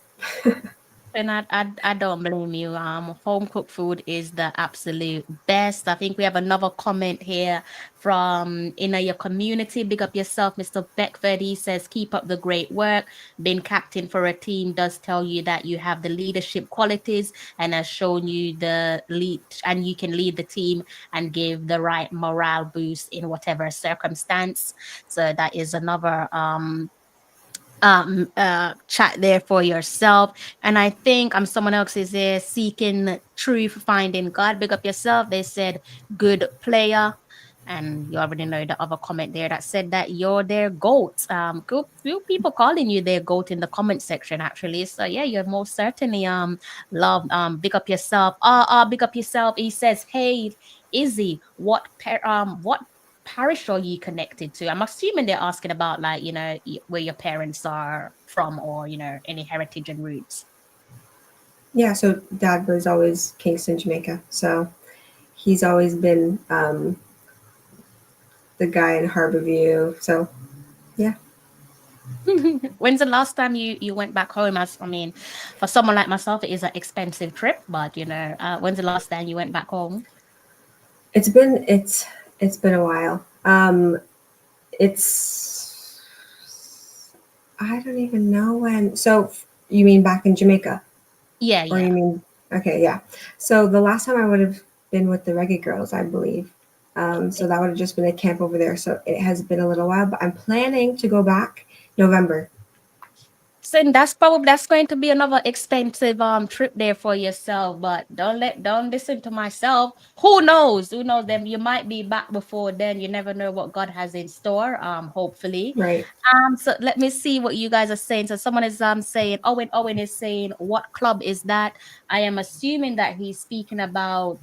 And I don't blame you. Home cooked food is the absolute best. I think we have another comment here from your community. Big up yourself, Mr. Beckford. He says, keep up the great work. Being captain for a team does tell you that you have the leadership qualities and has shown you the lead, and you can lead the team and give the right morale boost in whatever circumstance. So that is another chat there for yourself. And I think someone else is there seeking truth, finding God. Big up yourself. They said good player. And you already know the other comment there that said that you're their goat. Good few people calling you their goat in the comment section actually. So yeah, you're most certainly love big up yourself. Big up yourself. He says, hey Izzy, what parish are you connected to? I'm assuming they're asking about like, where your parents are from or, any heritage and roots. Yeah, so dad was always Kingston, Jamaica. So he's always been the guy in Harborview. So yeah. When's the last time you went back home? For someone like myself, it is an expensive trip, but when's the last time you went back home? It's been a while. It's I don't even know when. So you mean back in Jamaica? Yeah, Or yeah. you mean okay, yeah. So the last time I would have been with the Reggae Girlz, I believe. So that would have just been a camp over there. So it has been a little while, but I'm planning to go back November. So that's going to be another expensive trip there for yourself. But don't listen to myself. Who knows? Who knows? Then you might be back before then. You never know what God has in store. Hopefully. Right. So let me see what you guys are saying. So someone is saying Owen is saying, what club is that? I am assuming that he's speaking about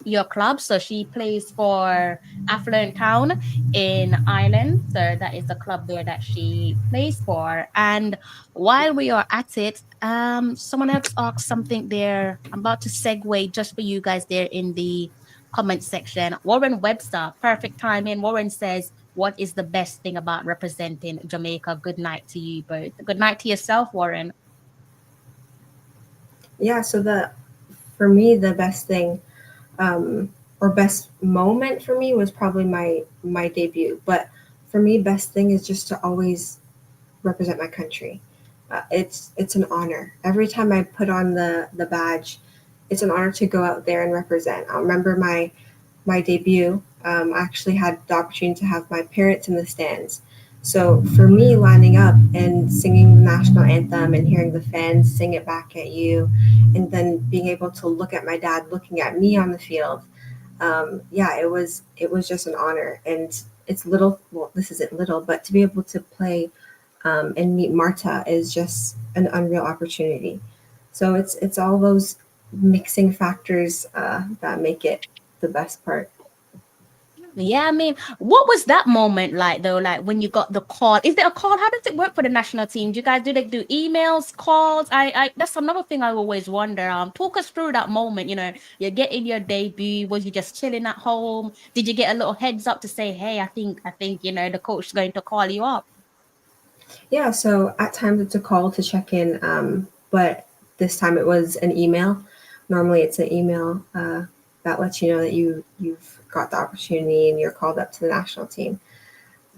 your club. So she plays for Affluent Town in Ireland. So that is the club there that she plays for. And while we are at it, someone else asked something there. I'm about to segue just for you guys there in the comment section. Warren Webster, perfect timing. Warren says, what is the best thing about representing Jamaica? Good night to you both. Good night to yourself, Warren. Yeah, so for me the best thing or best moment for me was probably my debut. But for me, best thing is just to always represent my country. It's an honor. Every time I put on the badge, it's an honor to go out there and represent. I remember my debut. I actually had the opportunity to have my parents in the stands. So for me, lining up and singing the national anthem and hearing the fans sing it back at you, and then being able to look at my dad looking at me on the field, yeah, it was just an honor. And it's little. Well, this isn't little, but to be able to play and meet Marta is just an unreal opportunity. So it's all those mixing factors that make it the best part. Yeah, what was that moment like though? Like when you got the call? Is there a call? How does it work for the national team? Do you guys do emails, calls? I that's another thing I always wonder. Talk us through that moment. You're getting your debut. Was you just chilling at home? Did you get a little heads up to say, hey, I think the coach is going to call you up? Yeah, so at times it's a call to check in, but this time it was an email. Normally it's an email that lets you know that you've got the opportunity and you're called up to the national team.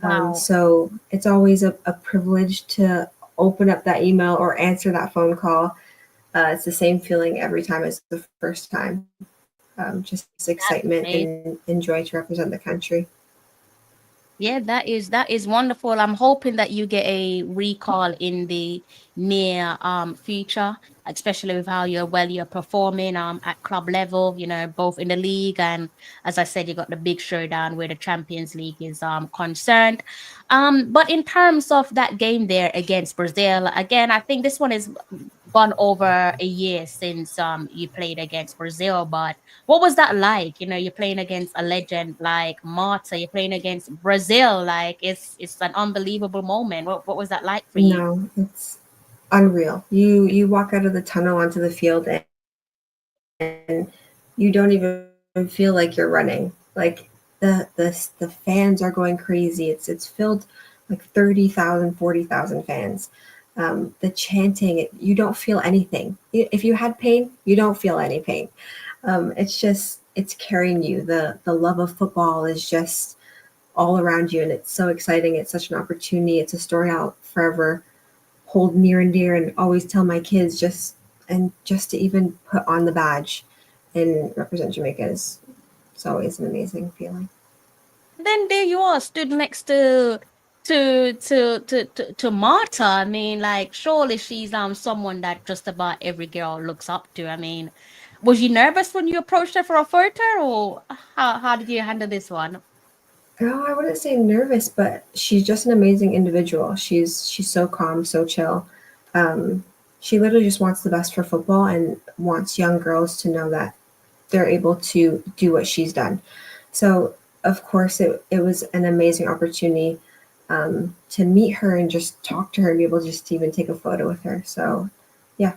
Wow. So it's always a privilege to open up that email or answer that phone call. It's the same feeling every time as the first time. Just excitement and enjoy to represent the country. Yeah, that is wonderful. I'm hoping that you get a recall in the near future, especially with how you're performing at club level, both in the league and, as I said, you got the big showdown where the Champions League is concerned. But in terms of that game there against Brazil, again, I think this one is gone over a year since you played against Brazil, but what was that like? You're playing against a legend like Marta, you're playing against Brazil, like it's an unbelievable moment. What was that like for you? No, it's unreal. You walk out of the tunnel onto the field and you don't even feel like you're running. Like the fans are going crazy. It's filled like 30,000, 40,000 fans. The chanting, you don't feel anything. If you had pain, you don't feel any pain. It's carrying you. The love of football is just all around you, and it's so exciting. It's such an opportunity. It's a story I'll forever hold near and dear, and always tell my kids just to even put on the badge and represent Jamaica is it's always an amazing feeling. Then there you are, stood next to to Marta. I mean, like, surely she's someone that just about every girl looks up to. I mean, was you nervous when you approached her for a photo, or how did you handle this one? No, I wouldn't say nervous, but she's just an amazing individual. She's so calm, so chill. Um, she literally just wants the best for football and wants young girls to know that they're able to do what she's done. So of course it was an amazing opportunity to meet her and just talk to her and be able just to even take a photo with her. So yeah,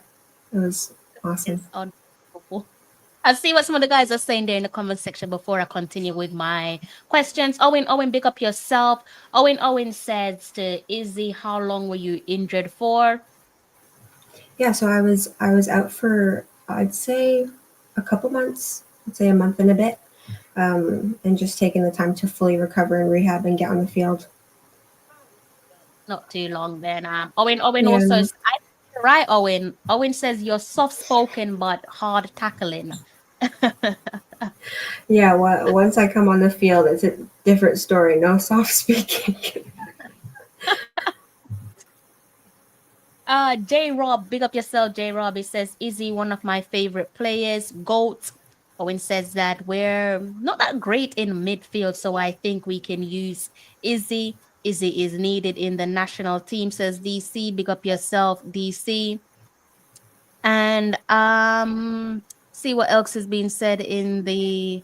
it was awesome. It's unbelievable. I'll see what some of the guys are saying there in the comment section before I continue with my questions. Owen, big up yourself. Owen says to Izzy, how long were you injured for? Yeah, so I was out for, I'd say, a couple months. I'd say a month and a bit, and just taking the time to fully recover and rehab and get on the field. Not too long then. Owen Yeah, also no. is, right, Owen. Owen says you're soft spoken but hard tackling. Yeah, once I come on the field, it's a different story. No soft speaking. J Rob, big up yourself, J Rob. He says, Izzy, one of my favorite players, GOAT. Owen says that we're not that great in midfield, so I think we can use Izzy. Izzy is needed in the national team, says DC. Big up yourself, DC. And see what else is being said in the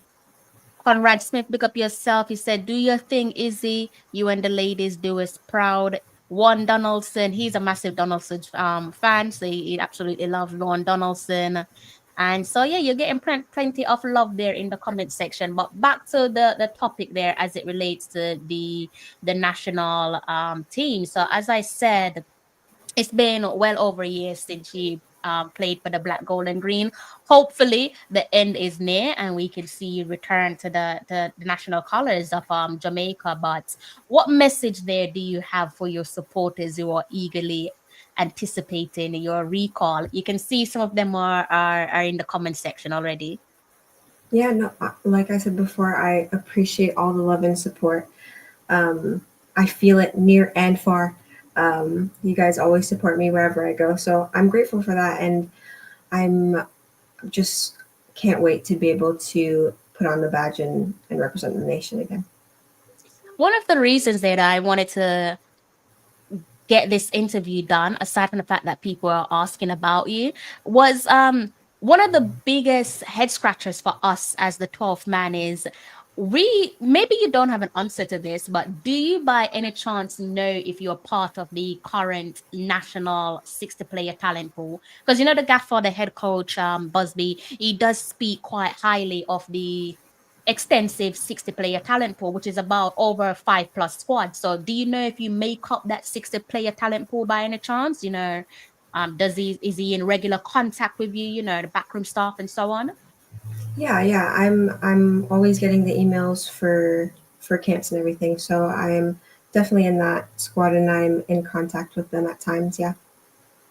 Conrad Smith, pick up yourself. He said, do your thing, Izzy. You and the ladies do us proud. Juan Donaldson, he's a massive Donaldson fan, so he absolutely loves Juan Donaldson. And so, yeah, you're getting plenty of love there in the comment section. But back to the topic there as it relates to the national team. So, as I said, it's been well over a year since she played for the Black, Gold, and Green. Hopefully, the end is near and we can see you return to the national colors of Jamaica. But what message there do you have for your supporters who are eagerly anticipating your recall? You can see some of them are in the comment section already. Yeah, no, like I said before, I appreciate all the love and support. I feel it near and far. You guys always support me wherever I go, so I'm grateful for that, and I'm just can't wait to be able to put on the badge and represent the nation again. One of the reasons that I wanted to get this interview done, aside from the fact that people are asking about you, was one of the biggest head scratchers for us as the 12th man is we maybe you don't have an answer to this, but do you by any chance know if you're part of the current national 60 player talent pool? Because you know the gaffer, the head coach, Busby, he does speak quite highly of the extensive 60 player talent pool, which is about over 5+ squads. So do you know if you make up that 60 player talent pool by any chance? You know, is he in regular contact with you, you know, the backroom staff and so on? Yeah, I'm always getting the emails for camps and everything, so I'm definitely in that squad and I'm in contact with them at times. Yeah.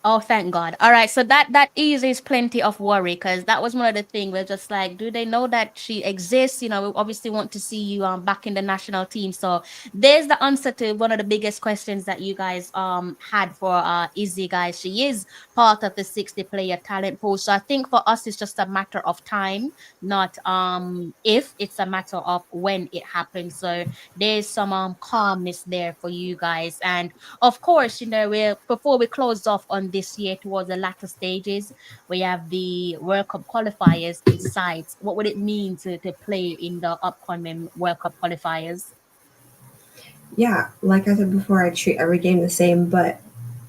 Oh, thank God. All right. So that eases plenty of worry because that was one of the things we're just like, do they know that she exists? You know, we obviously want to see you back in the national team. So there's the answer to one of the biggest questions that you guys had for Izzy, guys. She is part of the 60 player talent pool. So I think for us it's just a matter of time, not if, it's a matter of when it happens. So there's some calmness there for you guys. And of course, you know, we're before we close off on this year towards the latter stages, we have the World Cup qualifiers in sight. What would it mean to play in the upcoming World Cup qualifiers? Yeah, like I said before, I treat every game the same, but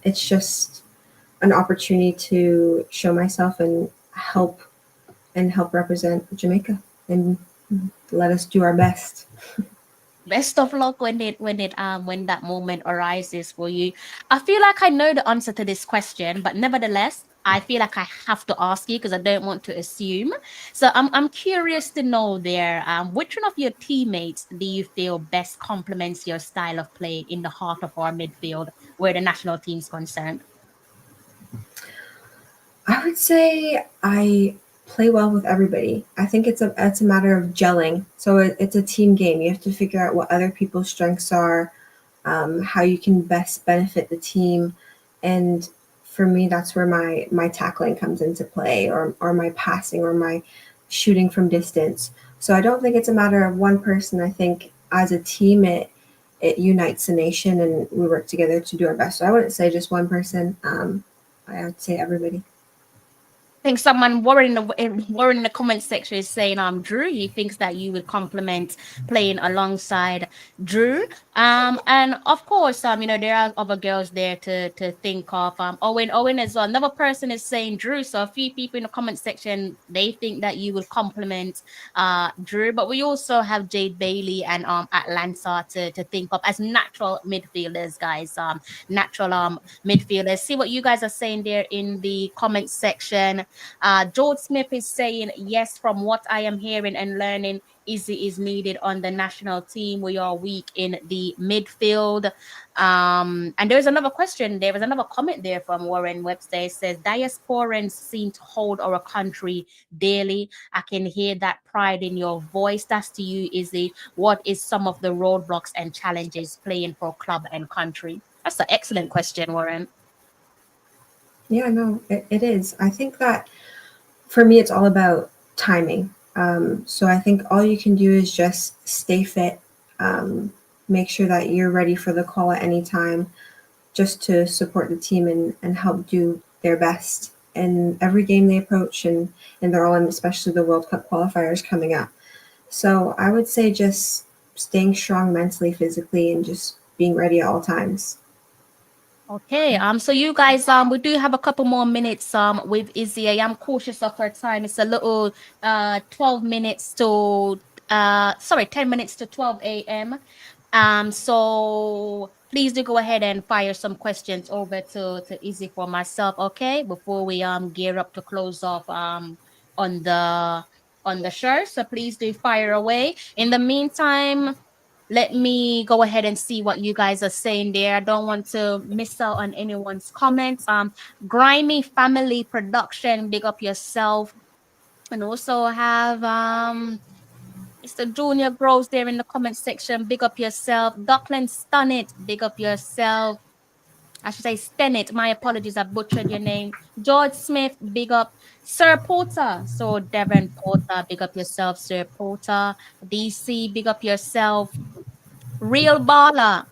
it's just an opportunity to show myself and help represent Jamaica and let us do our best. Best of luck when when that moment arises for you. I feel like I know the answer to this question, but nevertheless, I feel like I have to ask you because I don't want to assume. So I'm curious to know there, which one of your teammates do you feel best complements your style of play in the heart of our midfield where the national team's concerned? I would say I play well with everybody. I think it's a matter of gelling. So it's a team game. You have to figure out what other people's strengths are, how you can best benefit the team. And for me, that's where my tackling comes into play, or my passing, or my shooting from distance. So I don't think it's a matter of one person. I think as a team, it unites the nation, and we work together to do our best. So I wouldn't say just one person. I would say everybody. I think someone Warren in the comment section is saying, Drew, he thinks that you would compliment playing alongside Drew. And of course, there are other girls there to think of. Owen as well. Another person is saying Drew. So a few people in the comment section, they think that you would compliment Drew. But we also have Jade Bailey and Atlanta to think of as natural midfielders, guys. Natural midfielders. See what you guys are saying there in the comment section. George Smith is saying, yes, from what I am hearing and learning, Izzy is needed on the national team. We are weak in the midfield. And there's another question. There was another comment there from Warren Webster. It says, diasporans seem to hold our country dearly. I can hear that pride in your voice. That's to you, Izzy. What is some of the roadblocks and challenges playing for club and country? That's an excellent question, Warren. Yeah, no, it is. I think that for me, it's all about timing. So I think all you can do is just stay fit, make sure that you're ready for the call at any time, just to support the team and help do their best in every game they approach, and they're all in, especially the World Cup qualifiers coming up. So I would say just staying strong mentally, physically, and just being ready at all times. Okay, so you guys, we do have a couple more minutes with Izzy. I am cautious of her time. It's a little 12 minutes to 10 minutes to 12 a.m. So please do go ahead and fire some questions over to Izzy for myself, okay? Before we gear up to close off on the show. So please do fire away. In the meantime, let me go ahead and see what you guys are saying there. I don't want to miss out on anyone's comments. Grimy Family Production, big up yourself. And also have Mr. Junior Groves there in the comment section. Big up yourself. Duckland Stun It, big up yourself. I should say Stenit. My apologies, I butchered your name. George Smith, big up. Sir Porter. So Devon Porter, big up yourself, Sir Porter. DC, big up yourself. Real baller.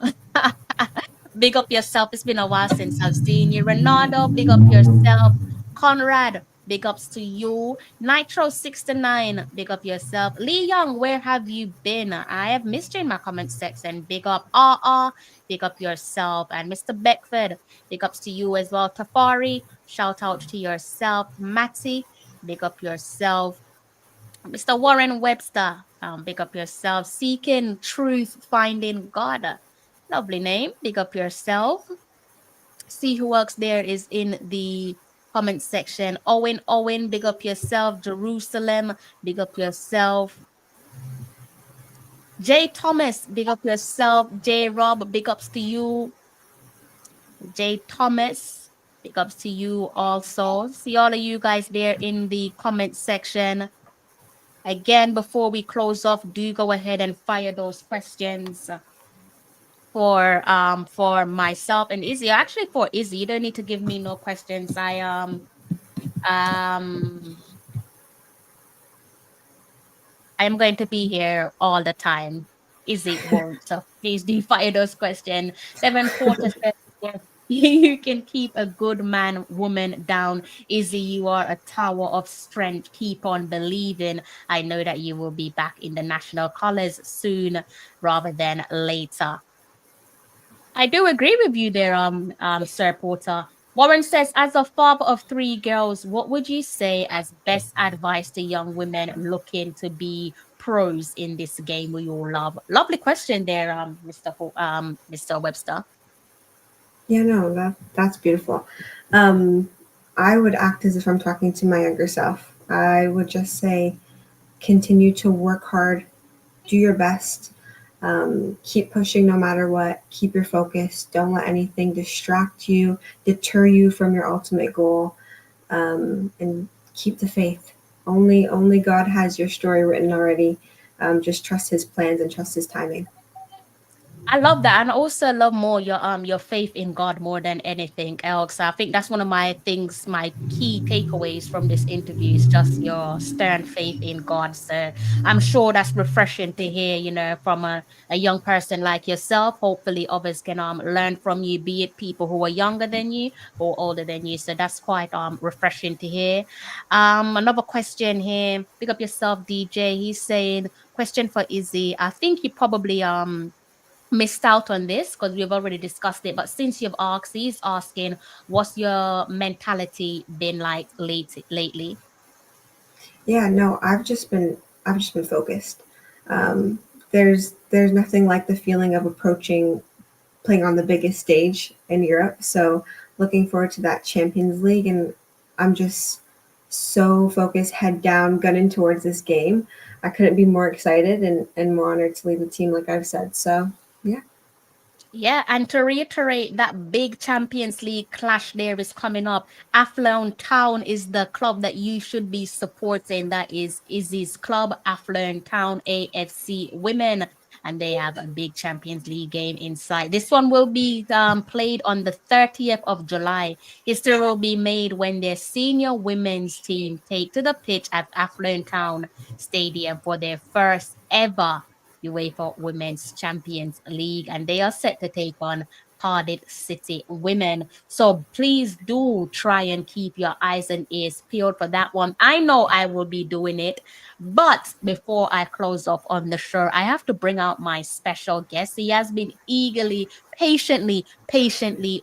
Big up yourself. It's been a while since I've seen you. Ronaldo, big up yourself. Conrad, big ups to you. Nitro69, big up yourself. Lee Young, where have you been? I have missed you in my comment section. Big up big up yourself. And Mr. Beckford, big ups to you as well. Tafari, shout out to yourself. Matty, big up yourself. Mr. Warren Webster, big up yourself. Seeking Truth, Finding God. Lovely name. Big up yourself. See who else there is in the comment section. Owen, big up yourself. Jerusalem, big up yourself. J Thomas, big up yourself. J Rob, big ups to you. J Thomas, big ups to you also. See all of you guys there in the comment section. Again, before we close off, do go ahead and fire those questions for myself and Izzy. Actually, for Izzy, you don't need to give me no questions. I'm going to be here all the time. Izzy won't. So please do fire those questions. Seven Porter says, yes, you can keep a good man, woman down. Izzy, you are a tower of strength. Keep on believing. I know that you will be back in the national colors soon rather than later. I do agree with you there, Sir Porter. Warren says, as a father of three girls, what would you say as best advice to young women looking to be pros in this game we all love? Lovely question there, Mr. Webster. Yeah, no, that's beautiful. I would act as if I'm talking to my younger self. I would just say, continue to work hard, do your best, keep pushing no matter what, keep your focus, don't let anything distract you, deter you from your ultimate goal, and keep the faith. Only God has your story written already. Just trust his plans and trust his timing. I love that, and I also love more your faith in God more than anything else. I think that's one of my things, my key takeaways from this interview is just your stern faith in God. So I'm sure that's refreshing to hear, from a young person like yourself. Hopefully others can learn from you, be it people who are younger than you or older than you. So that's quite refreshing to hear. Another question here. Pick up yourself, DJ. He's saying, question for Izzy. I think you probably missed out on this because we've already discussed it. But since you've asked, he's asking, what's your mentality been like lately? Yeah, no, I've just been focused. Um, there's nothing like the feeling of approaching playing on the biggest stage in Europe. So looking forward to that Champions League, and I'm just so focused, head down, gunning towards this game. I couldn't be more excited and more honored to lead the team, like I've said. So yeah. Yeah, and to reiterate, that big Champions League clash there is coming up. Athlone Town is the club that you should be supporting. That is Izzy's club, Athlone Town AFC Women. And they have a big Champions League game inside. This one will be played on the 30th of July. History will be made when their senior women's team take to the pitch at Athlone Town Stadium for their first ever UEFA Women's Champions League, and they are set to take on Cardiff City Women. So please do try and keep your eyes and ears peeled for that one. I know I will be doing it. But before I close off on the show, I have to bring out my special guest. He has been eagerly, patiently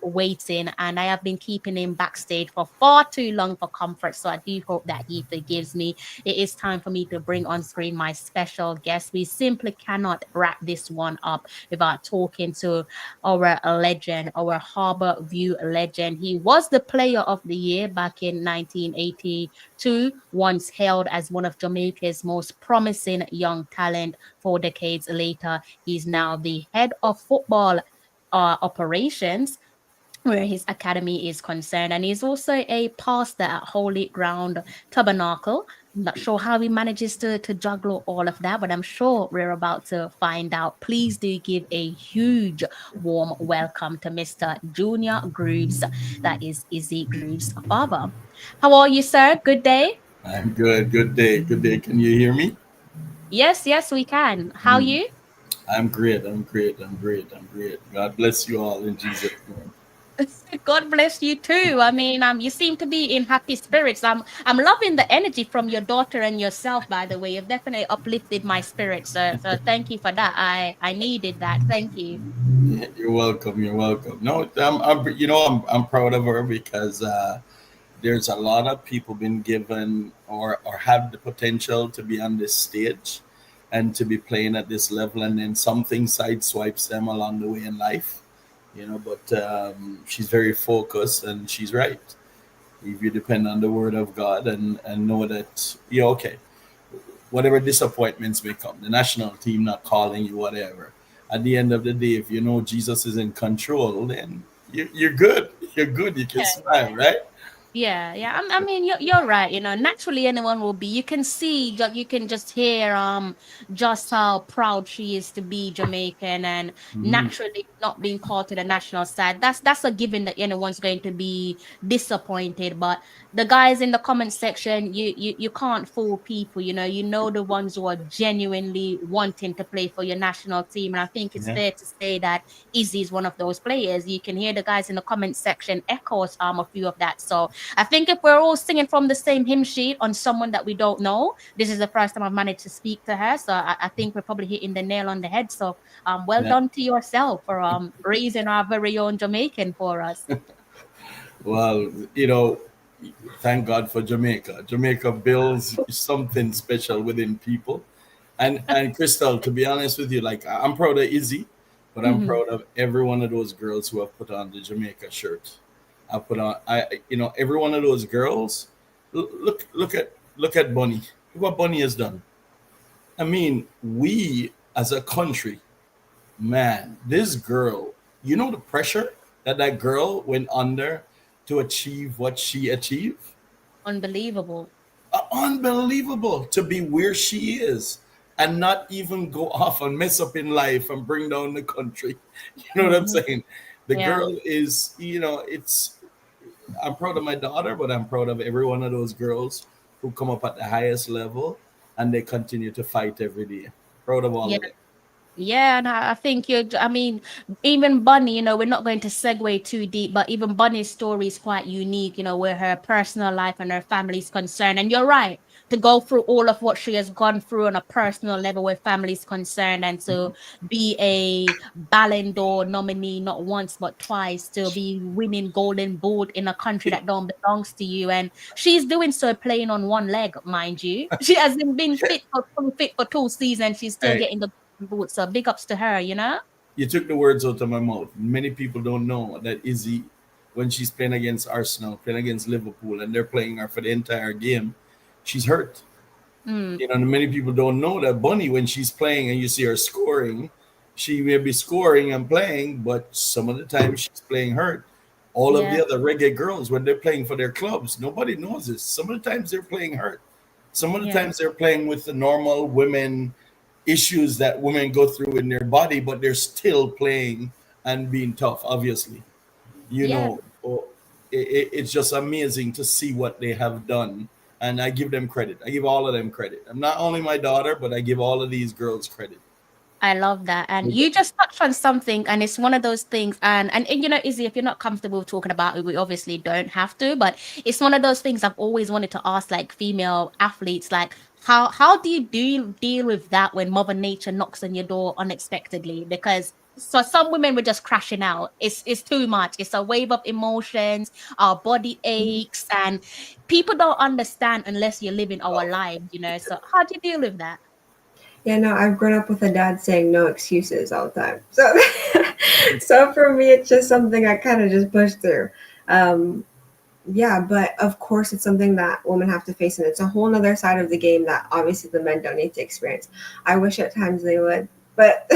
waiting, and I have been keeping him backstage for far too long for comfort. So I do hope that he forgives me. It is time for me to bring on screen my special guest. We simply cannot wrap this one up without talking to our legend, our Harbour View legend. He was the player of the year back in 1982, once hailed as one of Jamaica's most promising young talent. 4 decades later, he's now the head of football operations where his academy is concerned. And he's also a pastor at Holy Ground Tabernacle. I'm not sure how he manages to juggle all of that, but I'm sure we're about to find out. Please do give a huge warm welcome to Mr. Junior Grooves. That is Izzy Groves' father. How are you, sir? Good day. I'm good. Good day. Good day. Can you hear me? Yes, we can. How you? I'm great. I'm great. I'm great. I'm great. God bless you all in Jesus' name. God bless you too. I mean, you seem to be in happy spirits. I'm loving the energy from your daughter and yourself, by the way. You've definitely uplifted my spirits. So thank you for that. I needed that. Thank you. Yeah, you're welcome. You're welcome. No, I'm proud of her because there's a lot of people been given or have the potential to be on this stage and to be playing at this level, and then something sideswipes them along the way in life. But she's very focused and she's right. If you depend on the word of God and know that you're okay, whatever disappointments may come, the national team not calling you, whatever. At the end of the day, if you know Jesus is in control, then you're good. You're good. You can smile, right? Yeah. I mean, you're right. Naturally, anyone will be. You can see, you can just hear, just how proud she is to be Jamaican, and Mhm. naturally not being called to the national side. That's a given that anyone's going to be disappointed. But the guys in the comment section, you can't fool people. You know the ones who are genuinely wanting to play for your national team, and I think it's Yeah. fair to say that Izzy is one of those players. You can hear the guys in the comment section echoes a few of that. So I think if we're all singing from the same hymn sheet on someone that we don't know, this is the first time I've managed to speak to her. So I think we're probably hitting the nail on the head. So well Yeah. done to yourself for raising our very own Jamaican for us. Well, thank God for Jamaica. Jamaica builds something special within people. And Crystal, to be honest with you, like I'm proud of Izzy, but I'm Mhm. proud of every one of those girls who have put on the Jamaica shirt. I put on every one of those girls. Look at Bunny. Look what Bunny has done. I mean, we as a country, man, this girl, the pressure that girl went under to achieve what she achieved. Unbelievable. Unbelievable to be where she is. and not even go off and mess up in life and bring down the country. You know what I'm Mhm. saying? The Yeah. girl is, I'm proud of my daughter, but I'm proud of every one of those girls who come up at the highest level and they continue to fight every day. Proud of all Yeah. of them. Yeah, and I think I mean, even Bunny, we're not going to segue too deep, but even Bunny's story is quite unique, where her personal life and her family is concerned. And you're right, to go through all of what she has gone through on a personal level where family is concerned, and to be a Ballon d'Or nominee not once but twice, to be winning Golden Boot in a country that don't belongs to you. And she's doing so playing on one leg, mind you. She hasn't been fully fit for 2 seasons. She's still Hey, getting the boots. So big ups to her. you took the words out of my mouth. Many people don't know that Izzy, when she's playing against Arsenal, playing against Liverpool, and they're playing her for the entire game, she's hurt. Mm, Many people don't know that Bunny, when she's playing and you see her scoring, she may be scoring and playing, but some of the time she's playing hurt. All of yeah, the other reggae girls, when they're playing for their clubs, nobody knows this. Some of the times they're playing hurt. Some of the yeah, times they're playing with the normal women issues that women go through in their body, but they're still playing and being tough, obviously. you yeah. know oh, it's just amazing to see what they have done, and I give them credit. I give all of them credit. I'm not only my daughter, but I give all of these girls credit. I love that. And you just touched on something, and it's one of those things. And Izzy, if you're not comfortable talking about it, we obviously don't have to. But it's one of those things I've always wanted to ask, like female athletes, like how do you deal with that when Mother Nature knocks on your door unexpectedly? Because so some women were just crashing out. It's too much. It's a wave of emotions. Our body aches, and people don't understand unless you're living our lives. So how do you deal with that? Yeah, no, I've grown up with a dad saying no excuses all the time. So, so for me, it's just something I kind of just push through. Um, yeah, but of course, it's something that women have to face, and it's a whole nother side of the game that obviously the men don't need to experience. I wish at times they would, but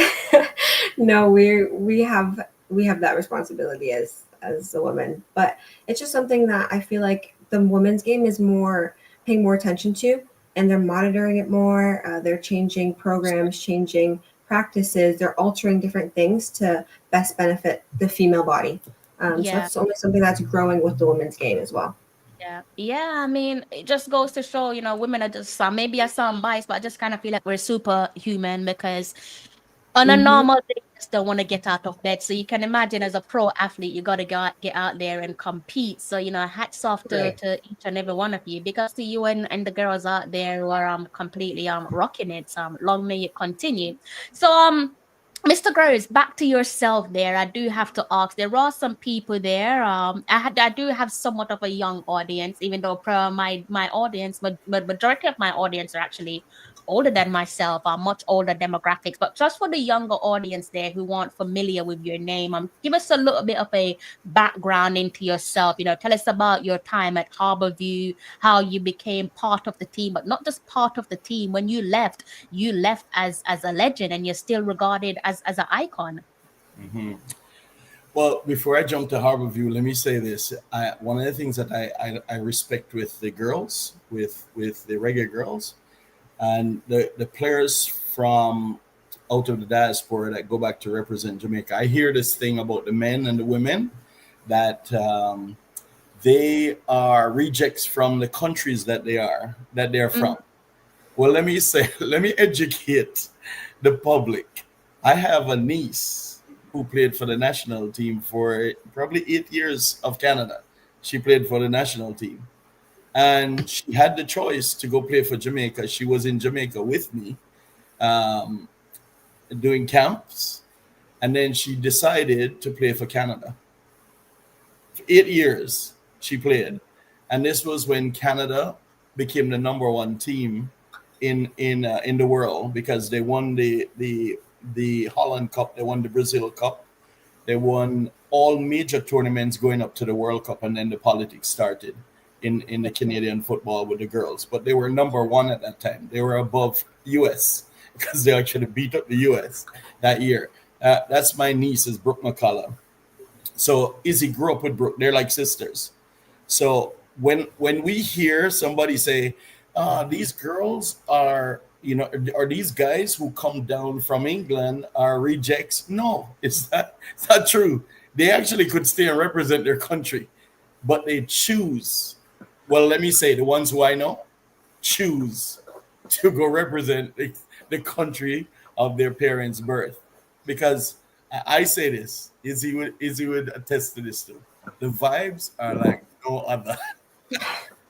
no, we have that responsibility as a woman. But it's just something that I feel like the women's game is more paying more attention to, and they're monitoring it more. They're changing programs, changing practices. They're altering different things to best benefit the female body. So Yeah. that's only something that's growing with the women's game as well. Yeah, yeah. I mean, it just goes to show, women are just maybe I sound biased, but I just kind of feel like we're superhuman because on a Hmm. normal day, you just don't want to get out of bed. So you can imagine as a pro athlete, you got to get out there and compete. So, hats off to, Right. to each and every one of you, because to you and the girls out there who are completely rocking it. Long may it continue. So Mr. Groves, back to yourself there. I do have to ask. There are some people there. I do have somewhat of a young audience, even though my audience, but majority of my audience are actually older than myself, are much older demographics. But just for the younger audience there who aren't familiar with your name, give us a little bit of a background into yourself. Tell us about your time at Harborview, how you became part of the team, but not just part of the team. When you left as a legend, and you're still regarded as an icon. Hmm. Well, before I jump to Harborview, let me say this. One of the things that I respect with the girls, with the Reggae Girlz, and the players from out of the diaspora that go back to represent Jamaica. I hear this thing about the men and the women that they are rejects from the countries that they are Mm, from. Well, let me say, let me educate the public. I have a niece who played for the national team for probably 8 years of Canada. She played for the national team, and she had the choice to go play for Jamaica. She was in Jamaica with me, um, doing camps, and then she decided to play for Canada. For 8 years she played, and this was when Canada became the number one team in the world, because they won the Holland Cup, they won the Brazil Cup, they won all major tournaments going up to the World Cup, and then the politics started in the Canadian football with the girls. But they were number one at that time. They were above US because they actually beat up the US that year. That's my niece, is Brooke McCullough. So Izzy grew up with Brooke. They're like sisters. So when we hear somebody say, these girls are, are these guys who come down from England are rejects? No, it's not true. They actually could stay and represent their country, but they choose. Well, let me say the ones who I know choose to go represent the country of their parents' birth. Because I say this, Izzy would attest to this too. The vibes are like no other.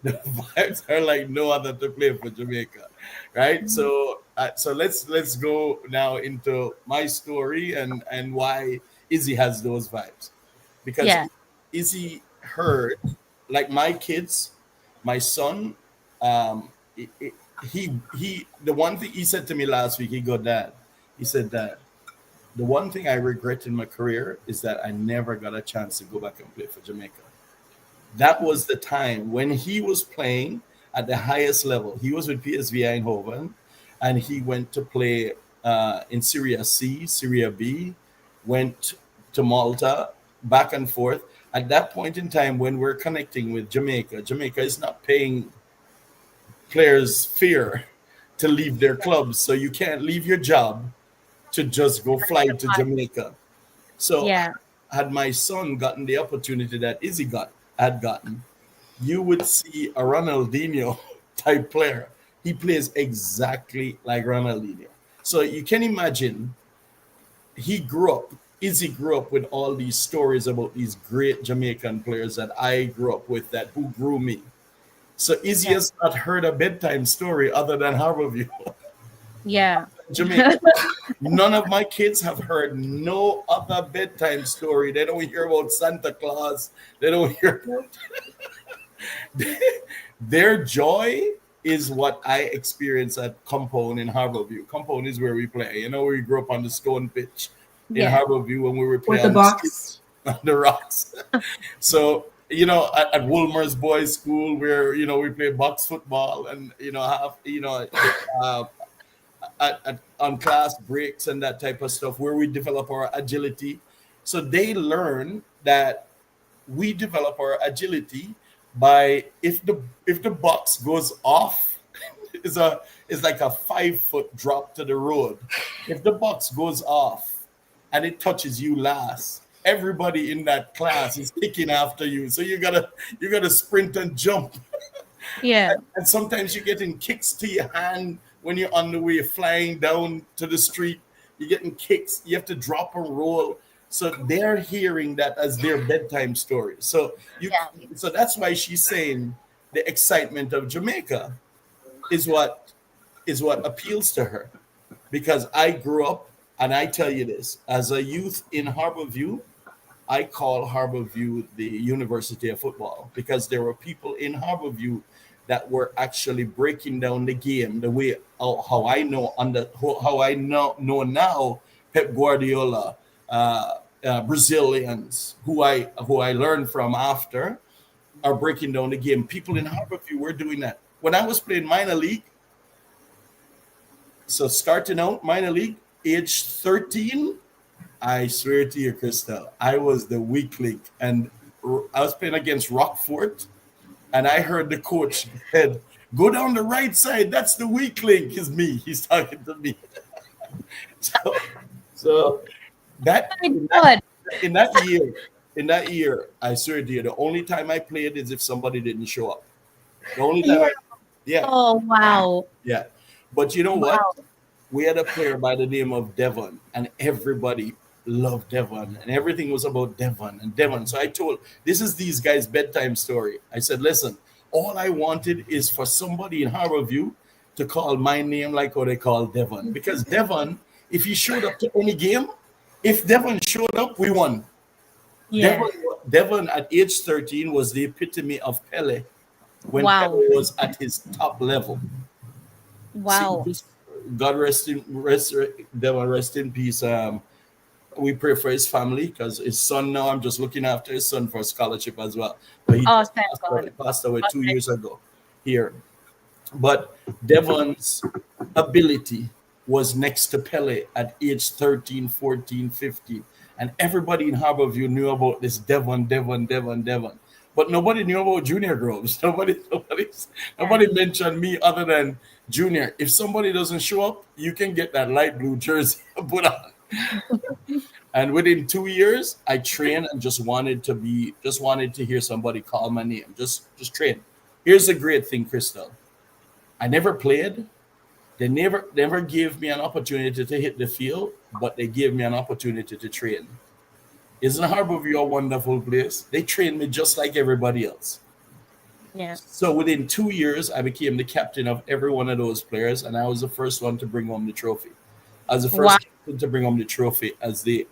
The vibes are like no other to play for Jamaica, right? So let's go now into my story and why Izzy has those vibes, because Yeah. Izzy heard, like my kids, my son, he the one thing he said to me last week, he said that the one thing I regret in my career is that I never got a chance to go back and play for Jamaica. That was the time when he was playing at the highest level. He was with PSV Eindhoven, and he went to play in Syria C, Syria B, went to Malta, back and forth. At that point in time, when we're connecting with Jamaica, Jamaica is not paying players fear to leave their clubs. So you can't leave your job to just go fly to Jamaica. So Yeah. had my son gotten the opportunity that Izzy had gotten, you would see a Ronaldinho type player. He plays exactly like Ronaldinho. So you can imagine Izzy grew up with all these stories about these great Jamaican players that I grew up with, that who grew me. So Izzy has not heard a bedtime story other than Harborview. Yeah. Jamaica. None of my kids have heard no other bedtime story. They don't hear about Santa Claus. They don't hear about their joy is what I experience at Compound in Harborview. Compound is where we play. We grew up on the stone pitch in Harborview when we were playing With the box. on the rocks. So, at Woolmer's Boys School, where we play box football and on class breaks and that type of stuff, where we develop our agility. So they learn that we develop our agility by if the box goes off, is like a 5-foot drop to the road. If the box goes off and it touches you last, everybody in that class is kicking after you. So you gotta sprint and jump. Yeah. And sometimes you're getting kicks to your hand when you're on the way flying down to the street. You're getting kicks. You have to drop and roll. So they're hearing that as their bedtime story. So so that's why she's saying the excitement of Jamaica is what appeals to her. Because I grew up, and I tell you this, as a youth in Harborview, I call Harborview the University of Football, because there were people in Harborview that were actually breaking down the game the way how I know now. Pep Guardiola, Brazilians who I learned from after are breaking down the game. People in Harborview were doing that when I was playing minor league. So starting out minor league, age 13. I swear to you, Crystal, I was the weak link, and I was playing against Rockfort, and I heard the coach said, "Go down the right side. That's the weak link." Is me. He's talking to me. so that in that year, I swear to you, the only time I played is if somebody didn't show up. The only time. Oh wow. Yeah, but you know what? We had a player by the name of Devon, and everybody loved Devon, and everything was about Devon and Devon. So I told, this is these guys' bedtime story. I said, listen, all I wanted is for somebody in Harborview to call my name like how they call Devon. Because Devon, if he showed up to any game, if Devon showed up, we won. Yeah. Devon at age 13 was the epitome of Pele when Pele was at his top level. Wow. See, God rest in peace. We pray for his family, because his son now, I'm just looking after his son for scholarship as well. But he passed away 2 years ago here. But Devon's ability was next to Pele at age 13, 14, 15. And everybody in Harborview knew about this Devon. but nobody knew about Junior Groves. Nobody mentioned me other than Junior. If somebody doesn't show up, you can get that light blue jersey put on. And within 2 years, I trained and just wanted to hear somebody call my name. Just train. Here's the great thing, Crystal. I never played. They never gave me an opportunity to hit the field, but they gave me an opportunity to train. Isn't Harborview a wonderful place? They trained me just like everybody else. Yeah. So within 2 years, I became the captain of every one of those players, and I was the first one to bring home the trophy. I was the first captain to bring home the trophy as the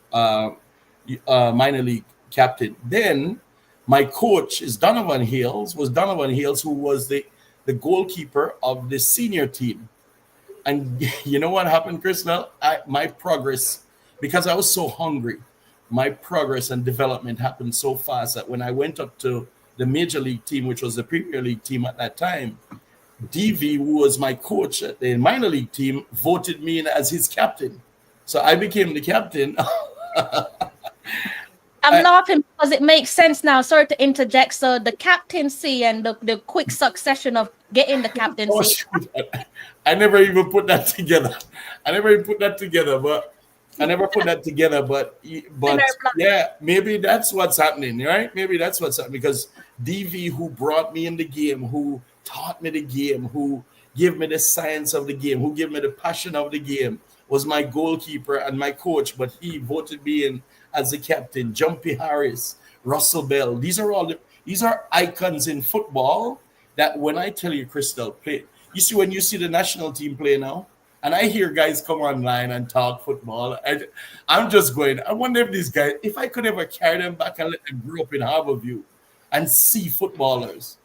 minor league captain. Then my coach was Donovan Hales, who was the goalkeeper of the senior team. And you know what happened, Crystal? My progress, because I was so hungry, my progress and development happened so fast that when I went up to the major league team, which was the Premier League team at that time, DV, who was my coach at the minor league team, voted me in as his captain. So I became the captain. I'm laughing because it makes sense now. Sorry to interject. So the captaincy and the quick succession of getting the captaincy. I never even put that together. But yeah, maybe that's what's happening, right? Maybe that's what's happening because DV, who brought me in the game, who taught me the game, who gave me the science of the game, who gave me the passion of the game, was my goalkeeper and my coach, but he voted me in as the captain. Jumpy Harris, Russell Bell, these are icons in football that when I tell you, Crystal, play. You see, when you see the national team play now, and I hear guys come online and talk football, I'm just going, I wonder if these guys, if I could ever carry them back and let them grow up in Harborview and see footballers.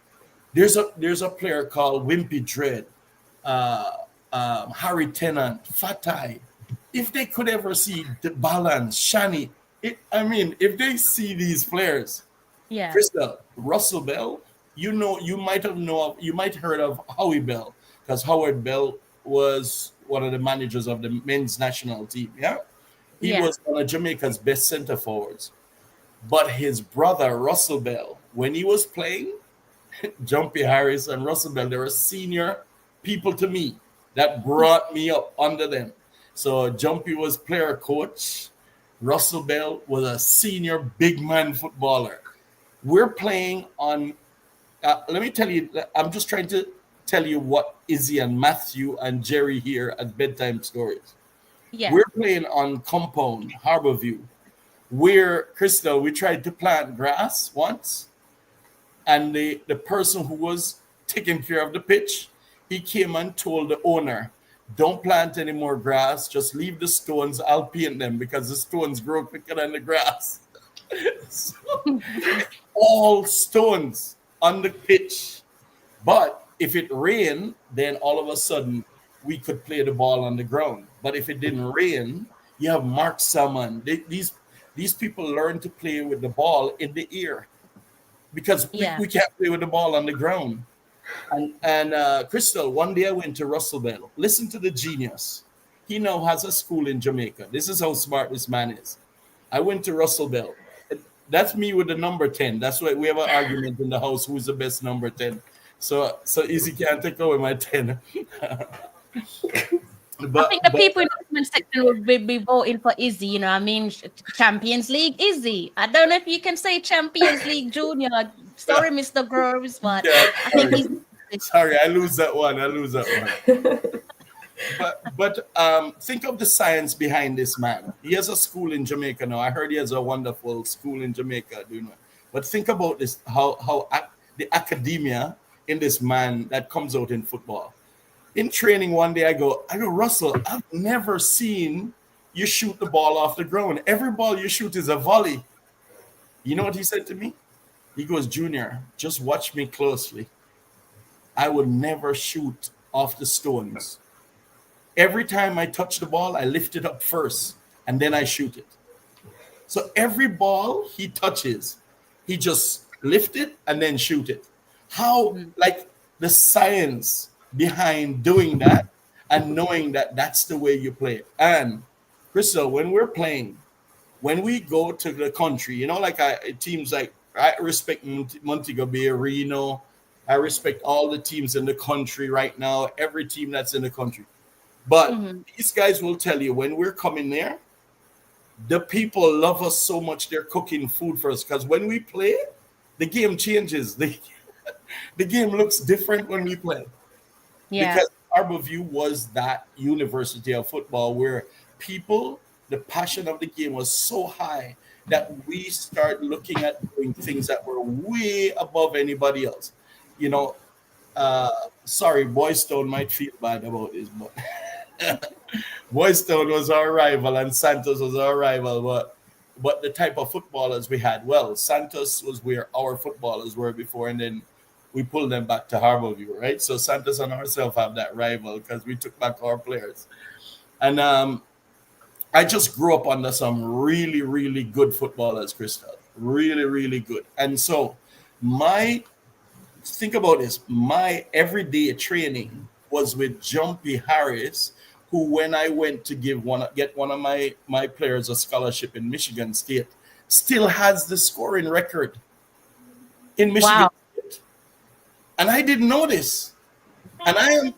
There's a player called Wimpy Dread, Harry Tennant, Fatai. If they could ever see the balance, Shani, if they see these players, yeah, Crystal, Russell Bell, you might heard of Howie Bell, because Howard Bell was one of the managers of the men's national team. Yeah, he was one of Jamaica's best center forwards. But his brother Russell Bell, when he was playing, Jumpy Harris and Russell Bell, they were senior people to me that brought me up under them. So Jumpy was player coach. Russell Bell was a senior big man footballer. We're playing on, let me tell you, I'm just trying to tell you what Izzy and Matthew and Jerry here at Bedtime Stories. Yeah. We're playing on compound, Harborview, where, Crystal, we tried to plant grass once, and the person who was taking care of the pitch, he came and told the owner, don't plant any more grass, just leave the stones, I'll paint them because the stones grow quicker than the grass. So, all stones on the pitch. But if it rained, then all of a sudden we could play the ball on the ground. But if it didn't rain, you have Mark Salmon. These people learn to play with the ball in the air because we can't play with the ball on the ground. And Crystal, one day I went to Russell Bell. Listen to the genius. He now has a school in Jamaica. This is how smart this man is. I went to Russell Bell. That's me with the number 10. That's why we have an argument in the house who's the best number 10. So Izzy can't take away my 10. I think the people in the comment section will be voting for Izzy. You know, I mean, Champions League Izzy. I don't know if you can say Champions League Junior. Sorry, Mr. Groves, but I think he's. Sorry, I lose that one. But think of the science behind this man. He has a school in Jamaica now. I heard he has a wonderful school in Jamaica. Do you know? But think about this: how the academia in this man that comes out in football. In training one day, I go, Russell, I've never seen you shoot the ball off the ground. Every ball you shoot is a volley. You know what he said to me? He goes, Junior, just watch me closely. I will never shoot off the stones. Every time I touch the ball, I lift it up first, and then I shoot it. So every ball he touches, he just lift it and then shoot it. How, like the science behind doing that and knowing that that's the way you play it. And Crystal, when we're playing, when we go to the country, you know, like teams like I respect Montego Bay, Reno. I respect all the teams in the country right now, every team that's in the country. But Mhm. these guys will tell you when we're coming there, the people love us so much they're cooking food for us. Because when we play, the game changes. The game looks different when we play. Yeah. Because Harborview was that university of football where people, the passion of the game was so high that we start looking at doing things that were way above anybody else. You know, uh, sorry, Boystone might feel bad about this, but Boystone was our rival and Santos was our rival, but the type of footballers we had, well, Santos was where our footballers were before, and then we pulled them back to Harborview, right? So Santos and ourselves have that rival because we took back our players. And I just grew up under some really, really good footballers, Crystal. Really, really good. And so my think about this. My everyday training was with Jumpy Harris, who when I went to get one of my players a scholarship in Michigan State, still has the scoring record in Michigan Wow. State. And I didn't know this. And I am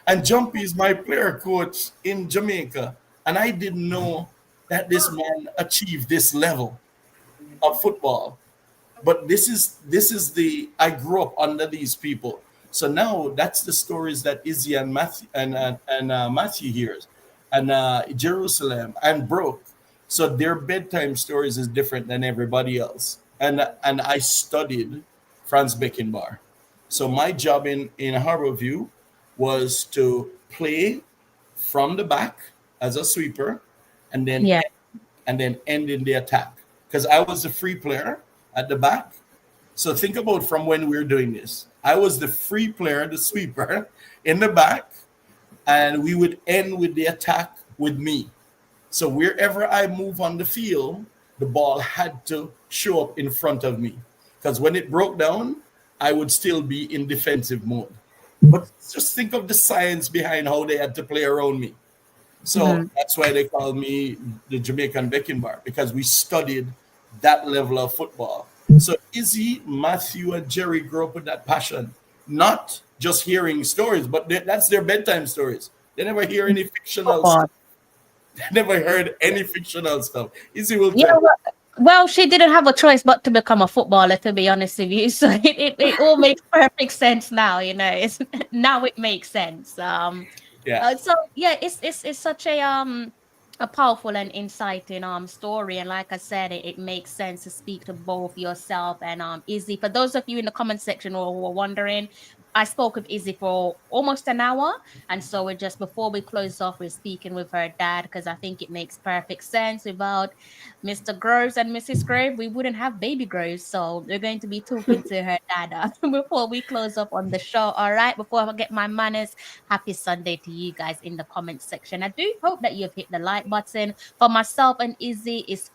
and Jumpy is my player coach in Jamaica. And I didn't know that this man achieved this level of football. But this is the I grew up under these people. So now that's the stories that Izzy and Matthew hears, and Jerusalem and Brooke. So their bedtime stories is different than everybody else. And I studied Franz Beckenbauer. So my job in Harborview was to play from the back as a sweeper, and then Yeah. end in the attack because I was the free player at the back. So think about from when we're doing this. I was the free player, the sweeper in the back, and we would end with the attack with me. So wherever I move on the field, the ball had to show up in front of me. Because when it broke down, I would still be in defensive mode. But just think of the science behind how they had to play around me. So Mhm. that's why they call me the Jamaican Beckenbauer, because we studied that level of football. So Izzy, Matthew, and Jerry grew up with that passion, not just hearing stories, but that's their bedtime stories. They never hear any fictional Football. stuff. They never heard any fictional stuff. Izzy will Yeah, tell you. well, she didn't have a choice but to become a footballer, to be honest with you. So it all makes perfect sense now, you know. It's now it makes sense. Yeah. So yeah, it's such a powerful and inciting story, and like I said, it makes sense to speak to both yourself and Izzy. For those of you in the comment section who were wondering, I spoke with Izzy for almost an hour, and so we're just before we close off, we're speaking with her dad because I think it makes perfect sense. Without Mr. Groves and Mrs. Grove, we wouldn't have baby Groves. So we're going to be talking to her dad before we close up on the show. All right, before I forget my manners, happy Sunday to you guys in the comment section. I do hope that you've hit the like button. For myself and Izzy, it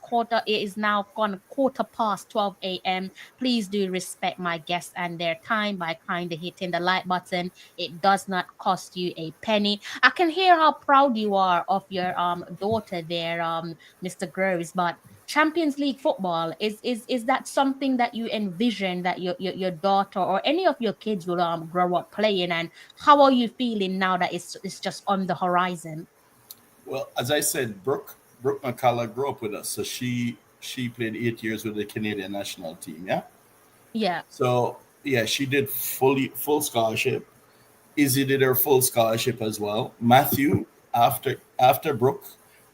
is now gone quarter past 12 a.m. Please do respect my guests and their time by kind of hitting the like button. It does not cost you a penny. I can hear how proud you are of your daughter there, Mr. Groves, but Champions League football is that something that you envision that your daughter or any of your kids will grow up playing, and how are you feeling now that it's just on the horizon? Well, as I said, Brooke McCullough grew up with us. So she played 8 years with the Canadian national team. Yeah. Yeah. So yeah, she did full scholarship. Izzy did her full scholarship as well. Matthew, after Brooke,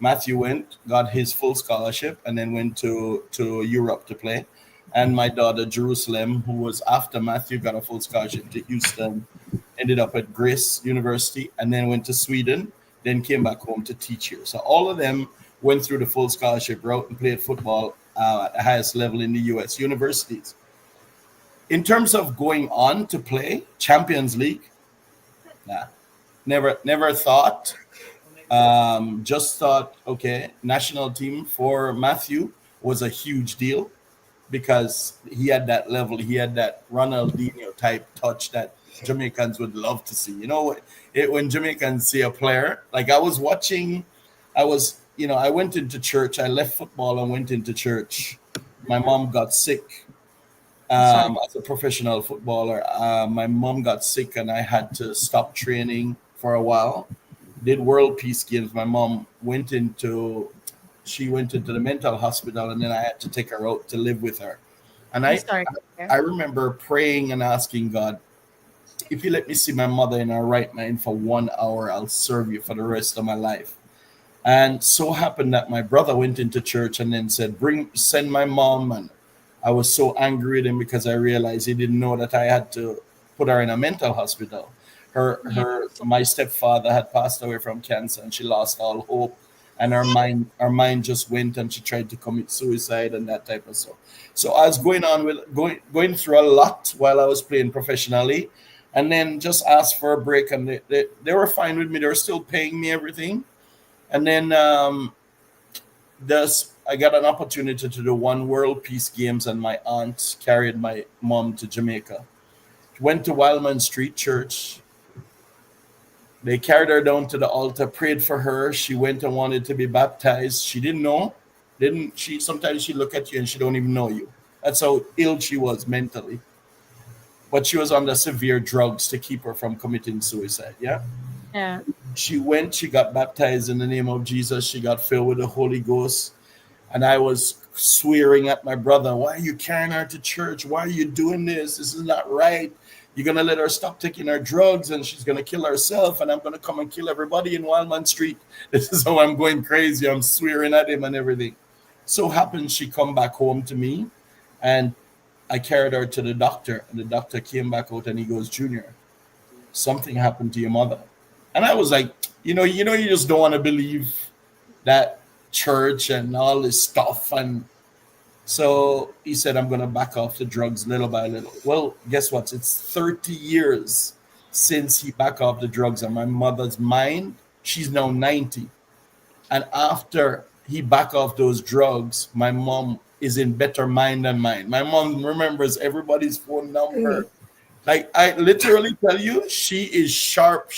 Matthew got his full scholarship, and then went to Europe to play. And my daughter Jerusalem, who was after Matthew, got a full scholarship to Houston, ended up at Grace University, and then went to Sweden, then came back home to teach here. So all of them went through the full scholarship route and played football at the highest level in the U.S. universities. In terms of going on to play Champions League, nah, never thought. Just thought, okay, national team for Matthew was a huge deal because he had that level, he had that Ronaldinho type touch that Jamaicans would love to see. You know, when Jamaicans see a player, like I was watching, I went into church, I left football and went into church. My mom got sick, Sorry. As a professional footballer. My mom got sick and I had to stop training for a while. Did World Peace Games. My mom she went into the mental hospital, and then I had to take her out to live with her. And I'm I sorry. to I hear. remember praying and asking God, if you let me see my mother in her right mind for 1 hour, I'll serve you for the rest of my life. And so happened that my brother went into church and then said, send my mom. And I was so angry with him because I realized he didn't know that I had to put her in a mental hospital. Yeah. My stepfather had passed away from cancer and she lost all hope. And her mind just went and she tried to commit suicide and that type of stuff. So I was going through a lot while I was playing professionally, and then just asked for a break, and they were fine with me. They were still paying me everything. And then I got an opportunity to do one World Peace Games, and my aunt carried my mom to Jamaica. Went to Wildman Street Church. They carried her down to the altar, prayed for her. She went and wanted to be baptized. She didn't know. Didn't she? Sometimes she look at you and she don't even know you. That's how ill she was mentally. But she was under severe drugs to keep her from committing suicide. Yeah. Yeah. She went. She got baptized in the name of Jesus. She got filled with the Holy Ghost. And I was swearing at my brother, why are you carrying her to church? Why are you doing this? This is not right. You're going to let her stop taking her drugs and she's going to kill herself. And I'm going to come and kill everybody in Wildman Street. This is how I'm going crazy. I'm swearing at him and everything. So happens she come back home to me, and I carried her to the doctor. And the doctor came back out and he goes, Junior, something happened to your mother. And I was like, you just don't want to believe that church and all this stuff. And so he said, I'm going to back off the drugs little by little. Well, guess what? It's 30 years since he backed off the drugs. And my mother's mind, she's now 90. And after he back off those drugs, my mom is in better mind than mine. My mom remembers everybody's phone number. Like, I literally tell you, she is sharp.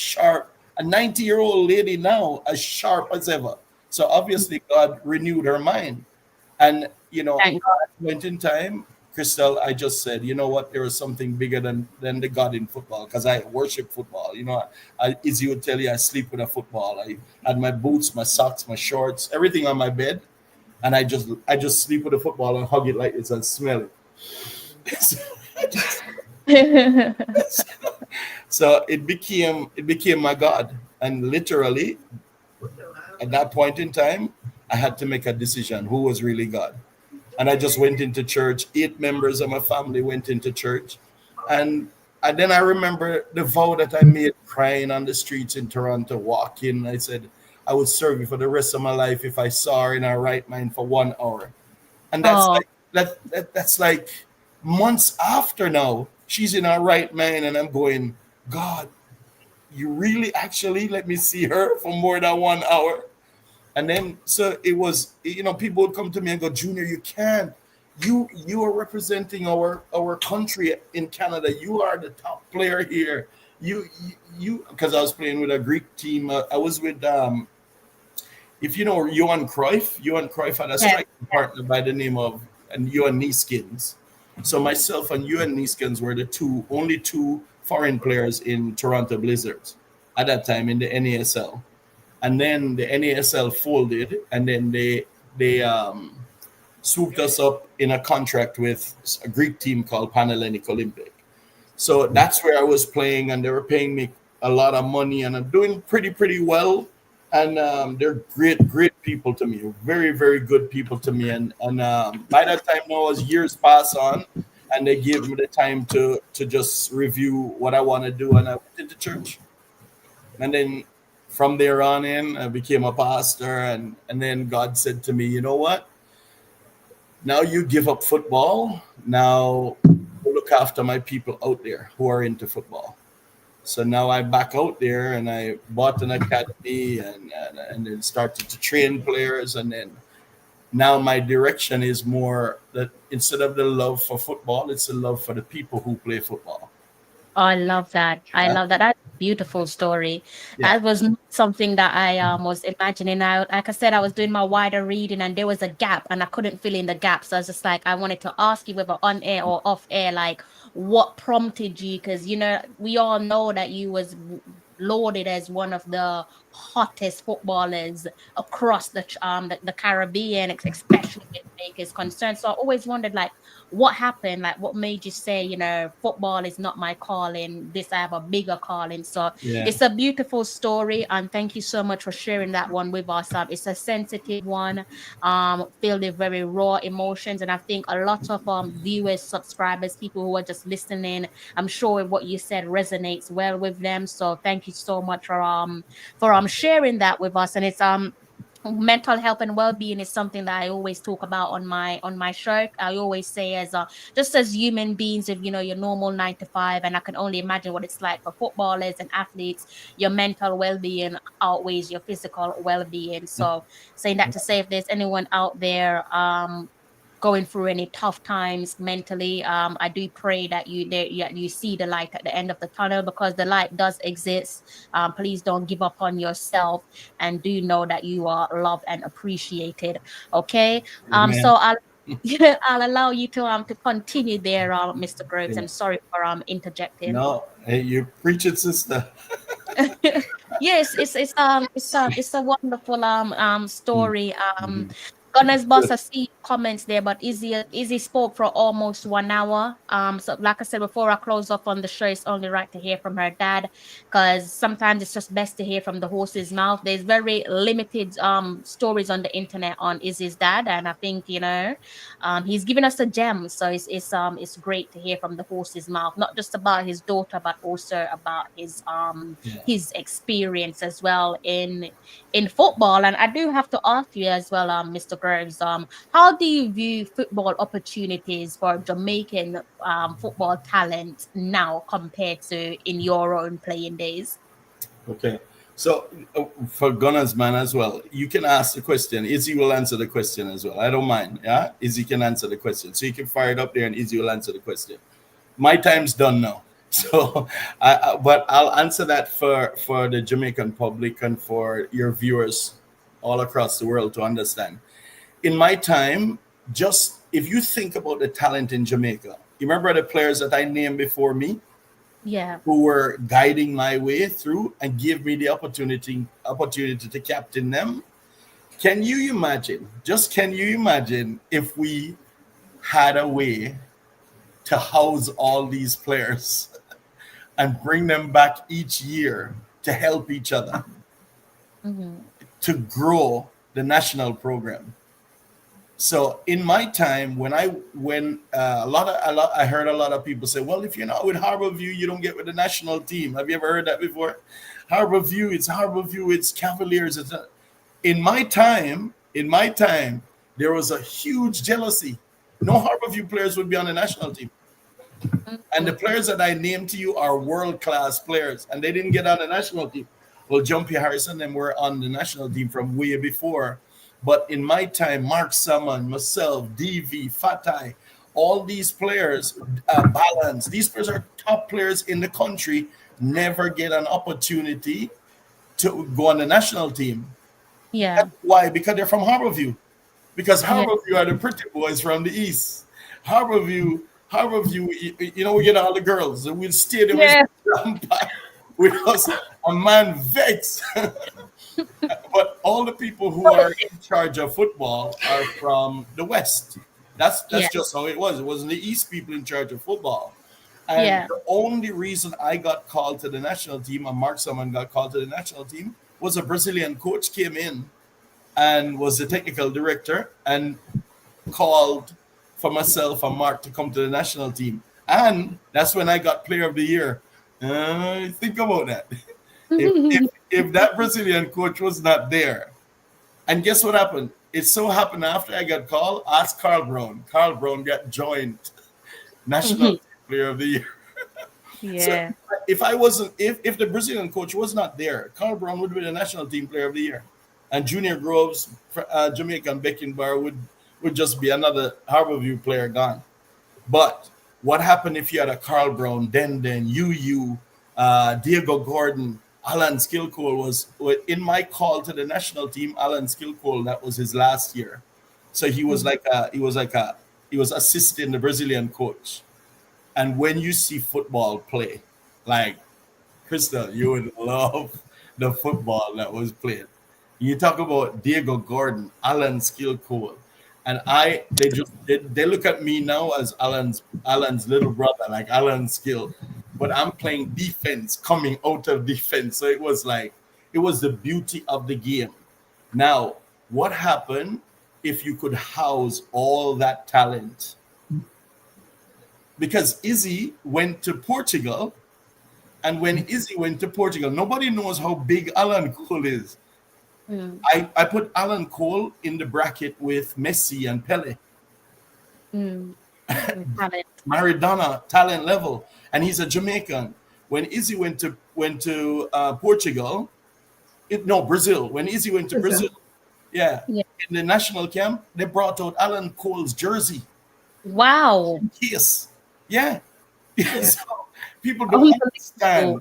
A 90-year-old lady now, as sharp as ever. So obviously God renewed her mind. And, at Thank that point in time, Crystal, I just said, you know what, there is something bigger than the God in football, because I worship football. Izzy would tell you, I sleep with a football. I had my boots, my socks, my shorts, everything on my bed. And I just sleep with a football and hug it like this and smell it. God. So it became my God. And literally, at that point in time, I had to make a decision who was really God. And I just went into church. 8 members of my family went into church. And then I remember the vow that I made crying on the streets in Toronto, walking. I said, I would serve you for the rest of my life if I saw her in her right mind for 1 hour. And that's Oh, that's like months after now. She's in her right mind, and I'm going, God, you really actually let me see her for more than 1 hour? And then so it was, people would come to me and go, Junior, you can't. You are representing our country in Canada. You are the top player here. You because I was playing with a Greek team. I was with if you know Johan Cruyff had a yes. striking partner by the name of Johan Neeskens. So myself and Johan Neeskens were the only two foreign players in Toronto Blizzards at that time in the NASL. And then the NASL folded, and then they swooped us up in a contract with a Greek team called Panhellenic Olympic. So that's where I was playing, and they were paying me a lot of money, and I'm doing pretty well. And they're great people to me, very, very good people to me. And by that time now, as years pass on, and they give me the time to just review what I want to do, and I went into church. And then from there on in, I became a pastor, and then God said to me, you know what? Now you give up football. Now look after my people out there who are into football. So now I'm back out there, and I bought an academy and then started to train players. And then now my direction is more that instead of the love for football, it's the love for the people who play football. I love that. I Yeah. love that. That's a beautiful story. Yeah. That was not something that I was imagining out. Like I said, I was doing my wider reading and there was a gap and I couldn't fill in the gap. So I was just like, I wanted to ask you whether on air or off air, like what prompted you? Because you know, we all know that you was lauded as one of the hottest footballers across the Caribbean, especially when Jamaica is concerned. So I always wondered like what happened, like what made you say, you know, football is not my calling, this I have a bigger calling. So Yeah. it's a beautiful story and thank you so much for sharing that one with us. It's a sensitive one, filled with very raw emotions, and I think a lot of viewers, subscribers, people who are just listening, I'm sure what you said resonates well with them. So thank you so much for sharing that with us. And it's mental health and well-being is something that I always talk about on my show. I always say as just as human beings, if you know your normal 9 to 5, and I can only imagine what it's like for footballers and athletes, your mental well-being outweighs your physical well-being. So saying that to say, if there's anyone out there going through any tough times mentally, I do pray that you see the light at the end of the tunnel, because the light does exist. Please don't give up on yourself, and do know that you are loved and appreciated. Okay. Amen. So I'll I'll allow you to continue there, Mr. Groves. Yeah. I'm sorry for interjecting. No, hey, you preach it, sister. Yes, it's a wonderful Mm. story. Mhm. Gunner's boss, I see comments there, but Izzy spoke for almost 1 hour. So like I said before, I close off on the show. It's only right to hear from her dad, because sometimes it's just best to hear from the horse's mouth. There's very limited stories on the internet on Izzy's dad, and I think he's given us a gem. So it's great to hear from the horse's mouth, not just about his daughter, but also about Yeah. his experience as well in football. And I do have to ask you as well, Mr. Groves, how do you view football opportunities for Jamaican football talent now compared to in your own playing days? Okay. So for Gunners man as well, you can ask the question. Izzy will answer the question as well. I don't mind. Yeah, Izzy can answer the question. So you can fire it up there, and Izzy will answer the question. My time's done now. So, but I'll answer that for the Jamaican public and for your viewers all across the world to understand. In my time, just if you think about the talent in Jamaica, you remember the players that I named before me, Yeah, who were guiding my way through and give me the opportunity to captain them. Can you imagine? Just can you imagine if we had a way to house all these players and bring them back each year to help each other hmm, to grow the national program? So in my time, when I heard a lot of people say, well, if you're not with Harborview, you don't get with the national team. Have you ever heard that before? Harborview, it's Cavaliers. In my time, there was a huge jealousy. No Harborview players would be on the national team. And the players that I named to you are world class players, and they didn't get on the national team. Well, Jumpy Harrison and were on the national team from way before. But in my time, Mark Salmon, myself, DV, Fatai, all these players, Balance, these players are top players in the country, never get an opportunity to go on the national team. yeah, Why? Because they're from Harborview. Because yeah, Harborview are the pretty boys from the east. Harborview, we get all the girls. And we'll stay there with yeah, with us, a man vex. But all the people who are in charge of football are from the west. That's yeah, just how it was. It wasn't the east people in charge of football. And yeah, the only reason I got called to the national team and Mark Salmon got called to the national team was a Brazilian coach came in and was the technical director and called for myself and Mark to come to the national team. And that's when I got player of the year. Think about that. If that Brazilian coach was not there, and guess what happened? It so happened after I got called, ask Carl Brown. Carl Brown got joined national player of the year. So yeah, if the Brazilian coach was not there, Carl Brown would be the national team player of the year, and Junior Groves, Jamaican Beckenbauer would just be another Harborview player gone. But What happened if you had a Carl Brown, Den, Yu, Diego Gordon, Alan Skillcole was in my call to the national team. Alan Skillcole, that was his last year, so he was he was assisting the Brazilian coach. And when you see football play, like Crystal, you would love the football that was played. You talk about Diego Gordon, Alan Skillcole, and they look at me now as Alan's little brother, like Alan Skill, but I'm playing defense, coming out of defense. So it was the beauty of the game. Now, what happened if you could house all that talent? Because Izzy went to Portugal, and when Izzy went to Portugal, nobody knows how big Alan Cole is. I put Alan Cole in the bracket with Messi and Pele. Maradona talent level, and he's a Jamaican. When Izzy went to Portugal, Brazil. When Izzy went to Brazil, in the national camp, they brought out Alan Cole's jersey. Wow. Yes. Yeah. So people don't understand.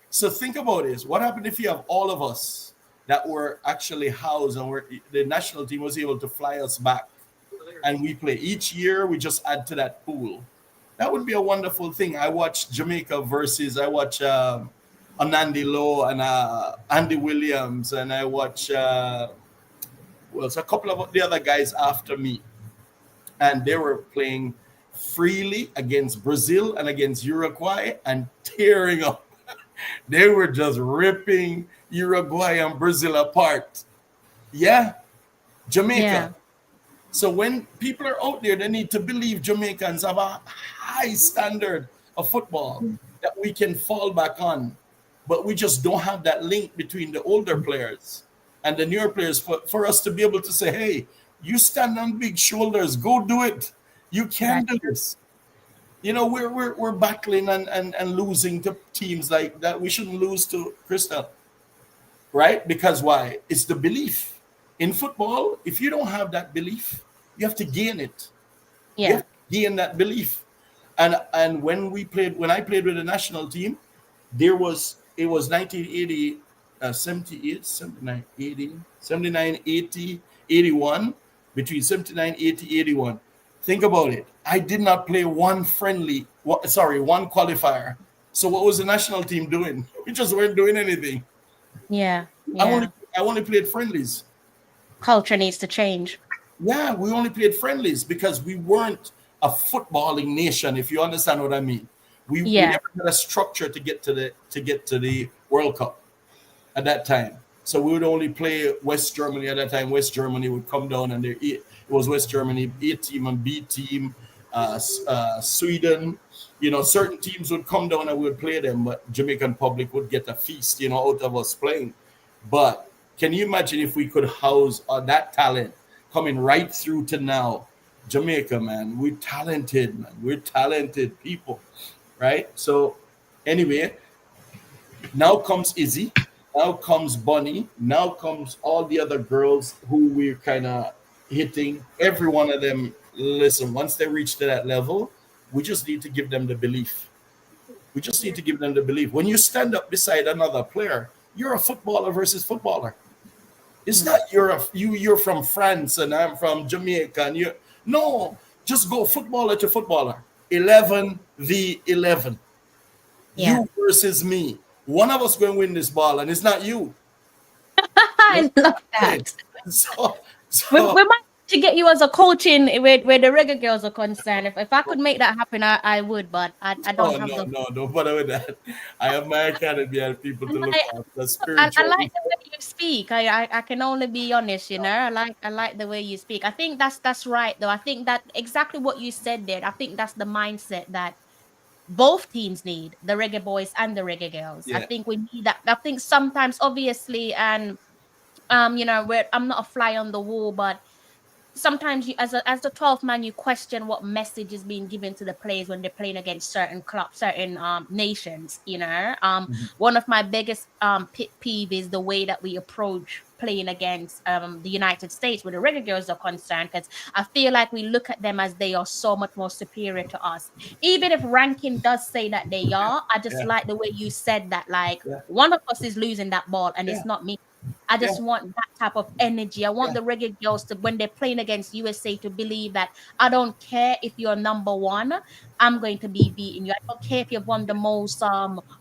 So think about this. What happened if you have all of us that were actually housed and the national team was able to fly us back and we play each year? We just add to that pool. That would be a wonderful thing. I watched Jamaica versus Anandi Lowe and Andy Williams, and I watch a couple of the other guys after me, and they were playing freely against Brazil and against Uruguay and tearing up. They were just ripping Uruguay and Brazil apart. Yeah, Jamaica. Yeah. So when people are out there, they need to believe Jamaicans have a high standard of football that we can fall back on. But we just don't have that link between the older players and the newer players for us to be able to say, hey, you stand on big shoulders, go do it. You can do this. You know, we're battling and losing to teams like that. We shouldn't lose to Crystal, right? Because why? It's the belief. In football, if you don't have that belief, you have to gain it. Yeah. You have to gain that belief. And when I played with the national team, it was 1980, 78, 79, 80, 79, 80, 81, between 79, 80, 81. Think about it. I did not play one qualifier. So what was the national team doing? We just weren't doing anything. Yeah. I only played friendlies. Culture needs to change. Yeah, we only played friendlies because we weren't a footballing nation, if you understand what I mean. We never had a structure to get to the World Cup at that time. So we would only play West Germany at that time. West Germany would come down, and it was West Germany A team and B team, Sweden. You know, certain teams would come down and we would play them, but Jamaican public would get a feast, out of us playing. But can you imagine if we could house that talent coming right through to now? Jamaica, man, we're talented, man. We're talented people, right? So anyway, now comes Izzy. Now comes Bunny. Now comes all the other girls who we're kind of hitting. Every one of them, listen, once they reach to that level, we just need to give them the belief. We just need to give them the belief. When you stand up beside another player, you're a footballer versus footballer. It's not you're from France and I'm from Jamaica and no, just go footballer to footballer. 11v11. Yeah. You versus me. One of us going to win this ball, and it's not you. I love that. So we might to get you as a coaching where the Reggae Girlz are concerned. If I could make that happen, I would, but I don't have don't bother with that. I have my academy and people to look after. Spiritual. I like the way you speak. I can only be honest, I like the way you speak. I think that's right though. I think that exactly what you said there. I think that's the mindset that both teams need, the Reggae Boys and the Reggae Girlz. Yeah. I think we need that. I think sometimes, obviously, and I'm not a fly on the wall, but sometimes you, as the 12th man, you question what message is being given to the players when they're playing against certain clubs, certain nations. One of my biggest pet peeve is the way that we approach playing against the United States where the Reggae Girls are concerned, because I feel like we look at them as they are so much more superior to us. Even if ranking does say that they are, I just Yeah. like the way you said that, like, Yeah. one of us is losing that ball and Yeah. it's not me. I Yeah. just want that type of energy. I want Yeah. the Reggae Girls to, when they're playing against USA, to believe that I don't care if you're number one, I'm going to be beating you. I don't care if you've won the most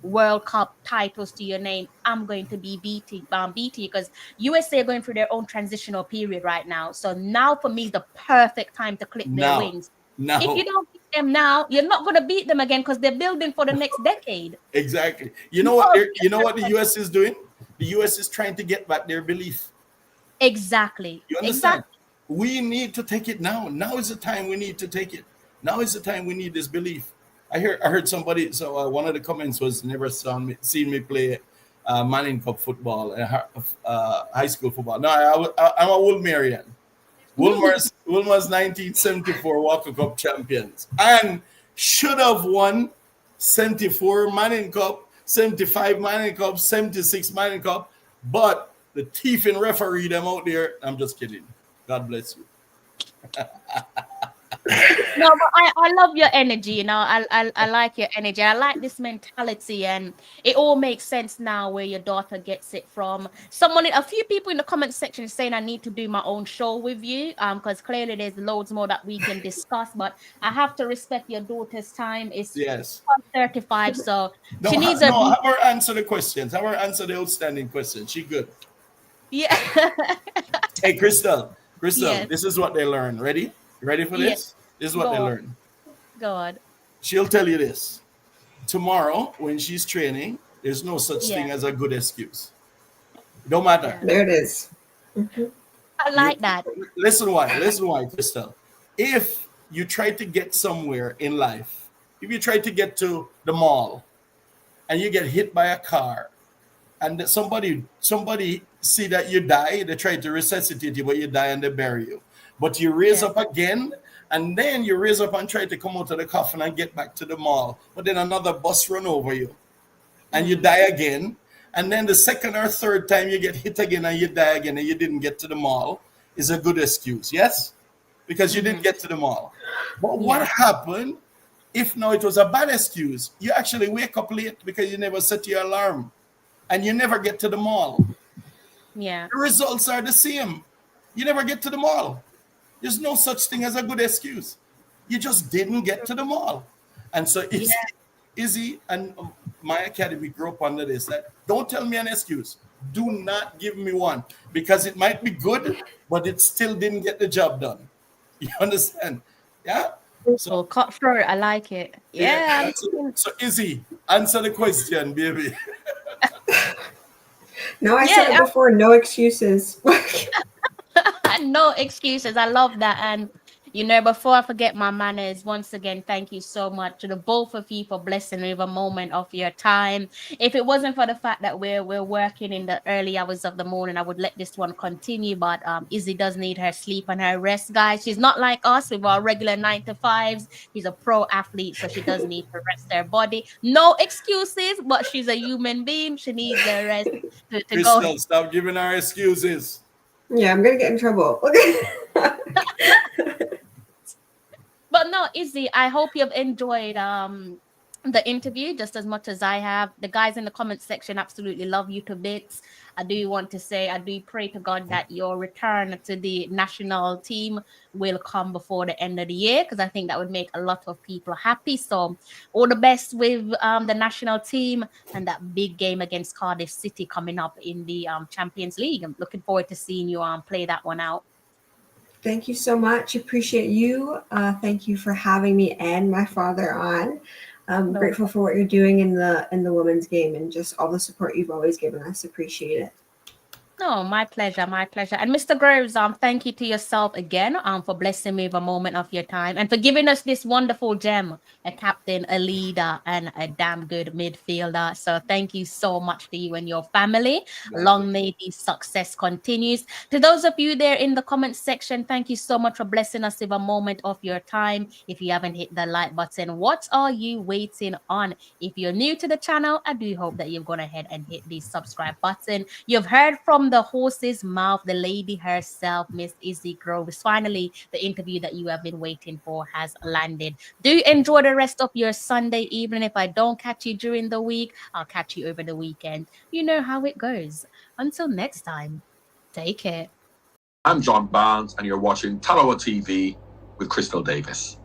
World Cup titles to your name. I'm going to be beating you, because USA are going through their own transitional period right now. So now for me is the perfect time to clip their Now, wings. If you now, don't beat them now, you're not going to beat them again, because they're building for the next decade. exactly. You know what? You know what the US is doing? The US is trying to get back their belief. Exactly. You understand? Exactly. We need to take it now. Now is the time we need to take it. Now is the time we need this belief. I heard somebody. So one of the comments was, never seen me play Manning Cup football and high school football. No, I'm a Woolmerian. Woolmer's 1974 Walker Cup champions and should have won 74 Manning Cup, 75 Manning Cup, 76 Manning Cup, but the thief in referee them out there. I'm just kidding. God bless you. No, but I love your energy, you know. I like your energy. I like this mentality, and it all makes sense now where your daughter gets it from. A few people in the comment section saying I need to do my own show with you, because clearly there's loads more that we can discuss. But I have to respect your daughter's time. It's Yes. 35, so No, she needs no, have her answer the questions. Have her answer the outstanding questions. She good. yeah. Hey, Crystal, Yes. this is what they learn. Ready? Ready for Yes. this? This is what Go they on. learn. Go on. She'll tell you this. Tomorrow, when she's training, there's no such Yeah. thing as a good excuse. It don't matter. Yeah. There it is. I like that. Listen why, Crystal. If you try to get somewhere in life, if you try to get to the mall and you get hit by a car and that somebody see that you die, they try to resuscitate you, but you die and they bury you. But you raise Yeah. up again, and then you raise up and try to come out of the coffin and get back to the mall. But then another bus run over you, and you die again. And then the second or third time you get hit again and you die again and you didn't get to the mall is a good excuse, yes? Because you didn't get to the mall. But what happened if now it was a bad excuse? You actually wake up late because you never set your alarm and you never get to the mall. Yeah. The results are the same. You never get to the mall. There's no such thing as a good excuse. You just didn't get to the mall. And so it's Izzy and my academy grew up under this. That don't tell me an excuse. Do not give me one, because it might be good, but it still didn't get the job done. You understand? Yeah. So cutthroat, I like it. Yeah. Yeah. So Izzy, answer the question, baby. No, I said it before. No excuses. No excuses. I love that. And before I forget my manners, once again, thank you so much to the both of you for blessing me with a moment of your time. If it wasn't for the fact that we're working in the early hours of the morning, I would let this one continue. But Izzy does need her sleep and her rest, guys. She's not like us with our regular 9 to 5s. She's a pro athlete, so she does need to rest her body. No excuses, but she's a human being. She needs the rest to Crystal, go. stop giving her excuses. Yeah, I'm gonna get in trouble. But no, Izzy, I hope you've enjoyed the interview just as much as I have. The guys in the comment section absolutely love you to bits. I do want to say, I do pray to God that your return to the national team will come before the end of the year, because I think that would make a lot of people happy. So all the best with the national team and that big game against Cardiff City coming up in the Champions League. I'm looking forward to seeing you play that one out. Thank you so much. Appreciate you. Thank you for having me and my father on. I'm grateful for what you're doing in the women's game and just all the support you've always given us. Appreciate it. No, my pleasure, my pleasure. And Mr. Groves, thank you to yourself again for blessing me with a moment of your time and for giving us this wonderful gem, a captain, a leader, and a damn good midfielder. So thank you so much to you and your family. Long may the success continues. To those of you there in the comment section, thank you so much for blessing us with a moment of your time. If you haven't hit the like button, what are you waiting on? If you're new to the channel, I do hope that you've gone ahead and hit the subscribe button. You've heard from from the horse's mouth, the lady herself, Miss Izzy Groves. Finally, the interview that you have been waiting for has landed. Do enjoy the rest of your Sunday evening. If I don't catch you during the week, I'll catch you over the weekend. You know how it goes. Until next time, take care. I'm John Barnes, and you're watching Talawa TV with Crystal Davis.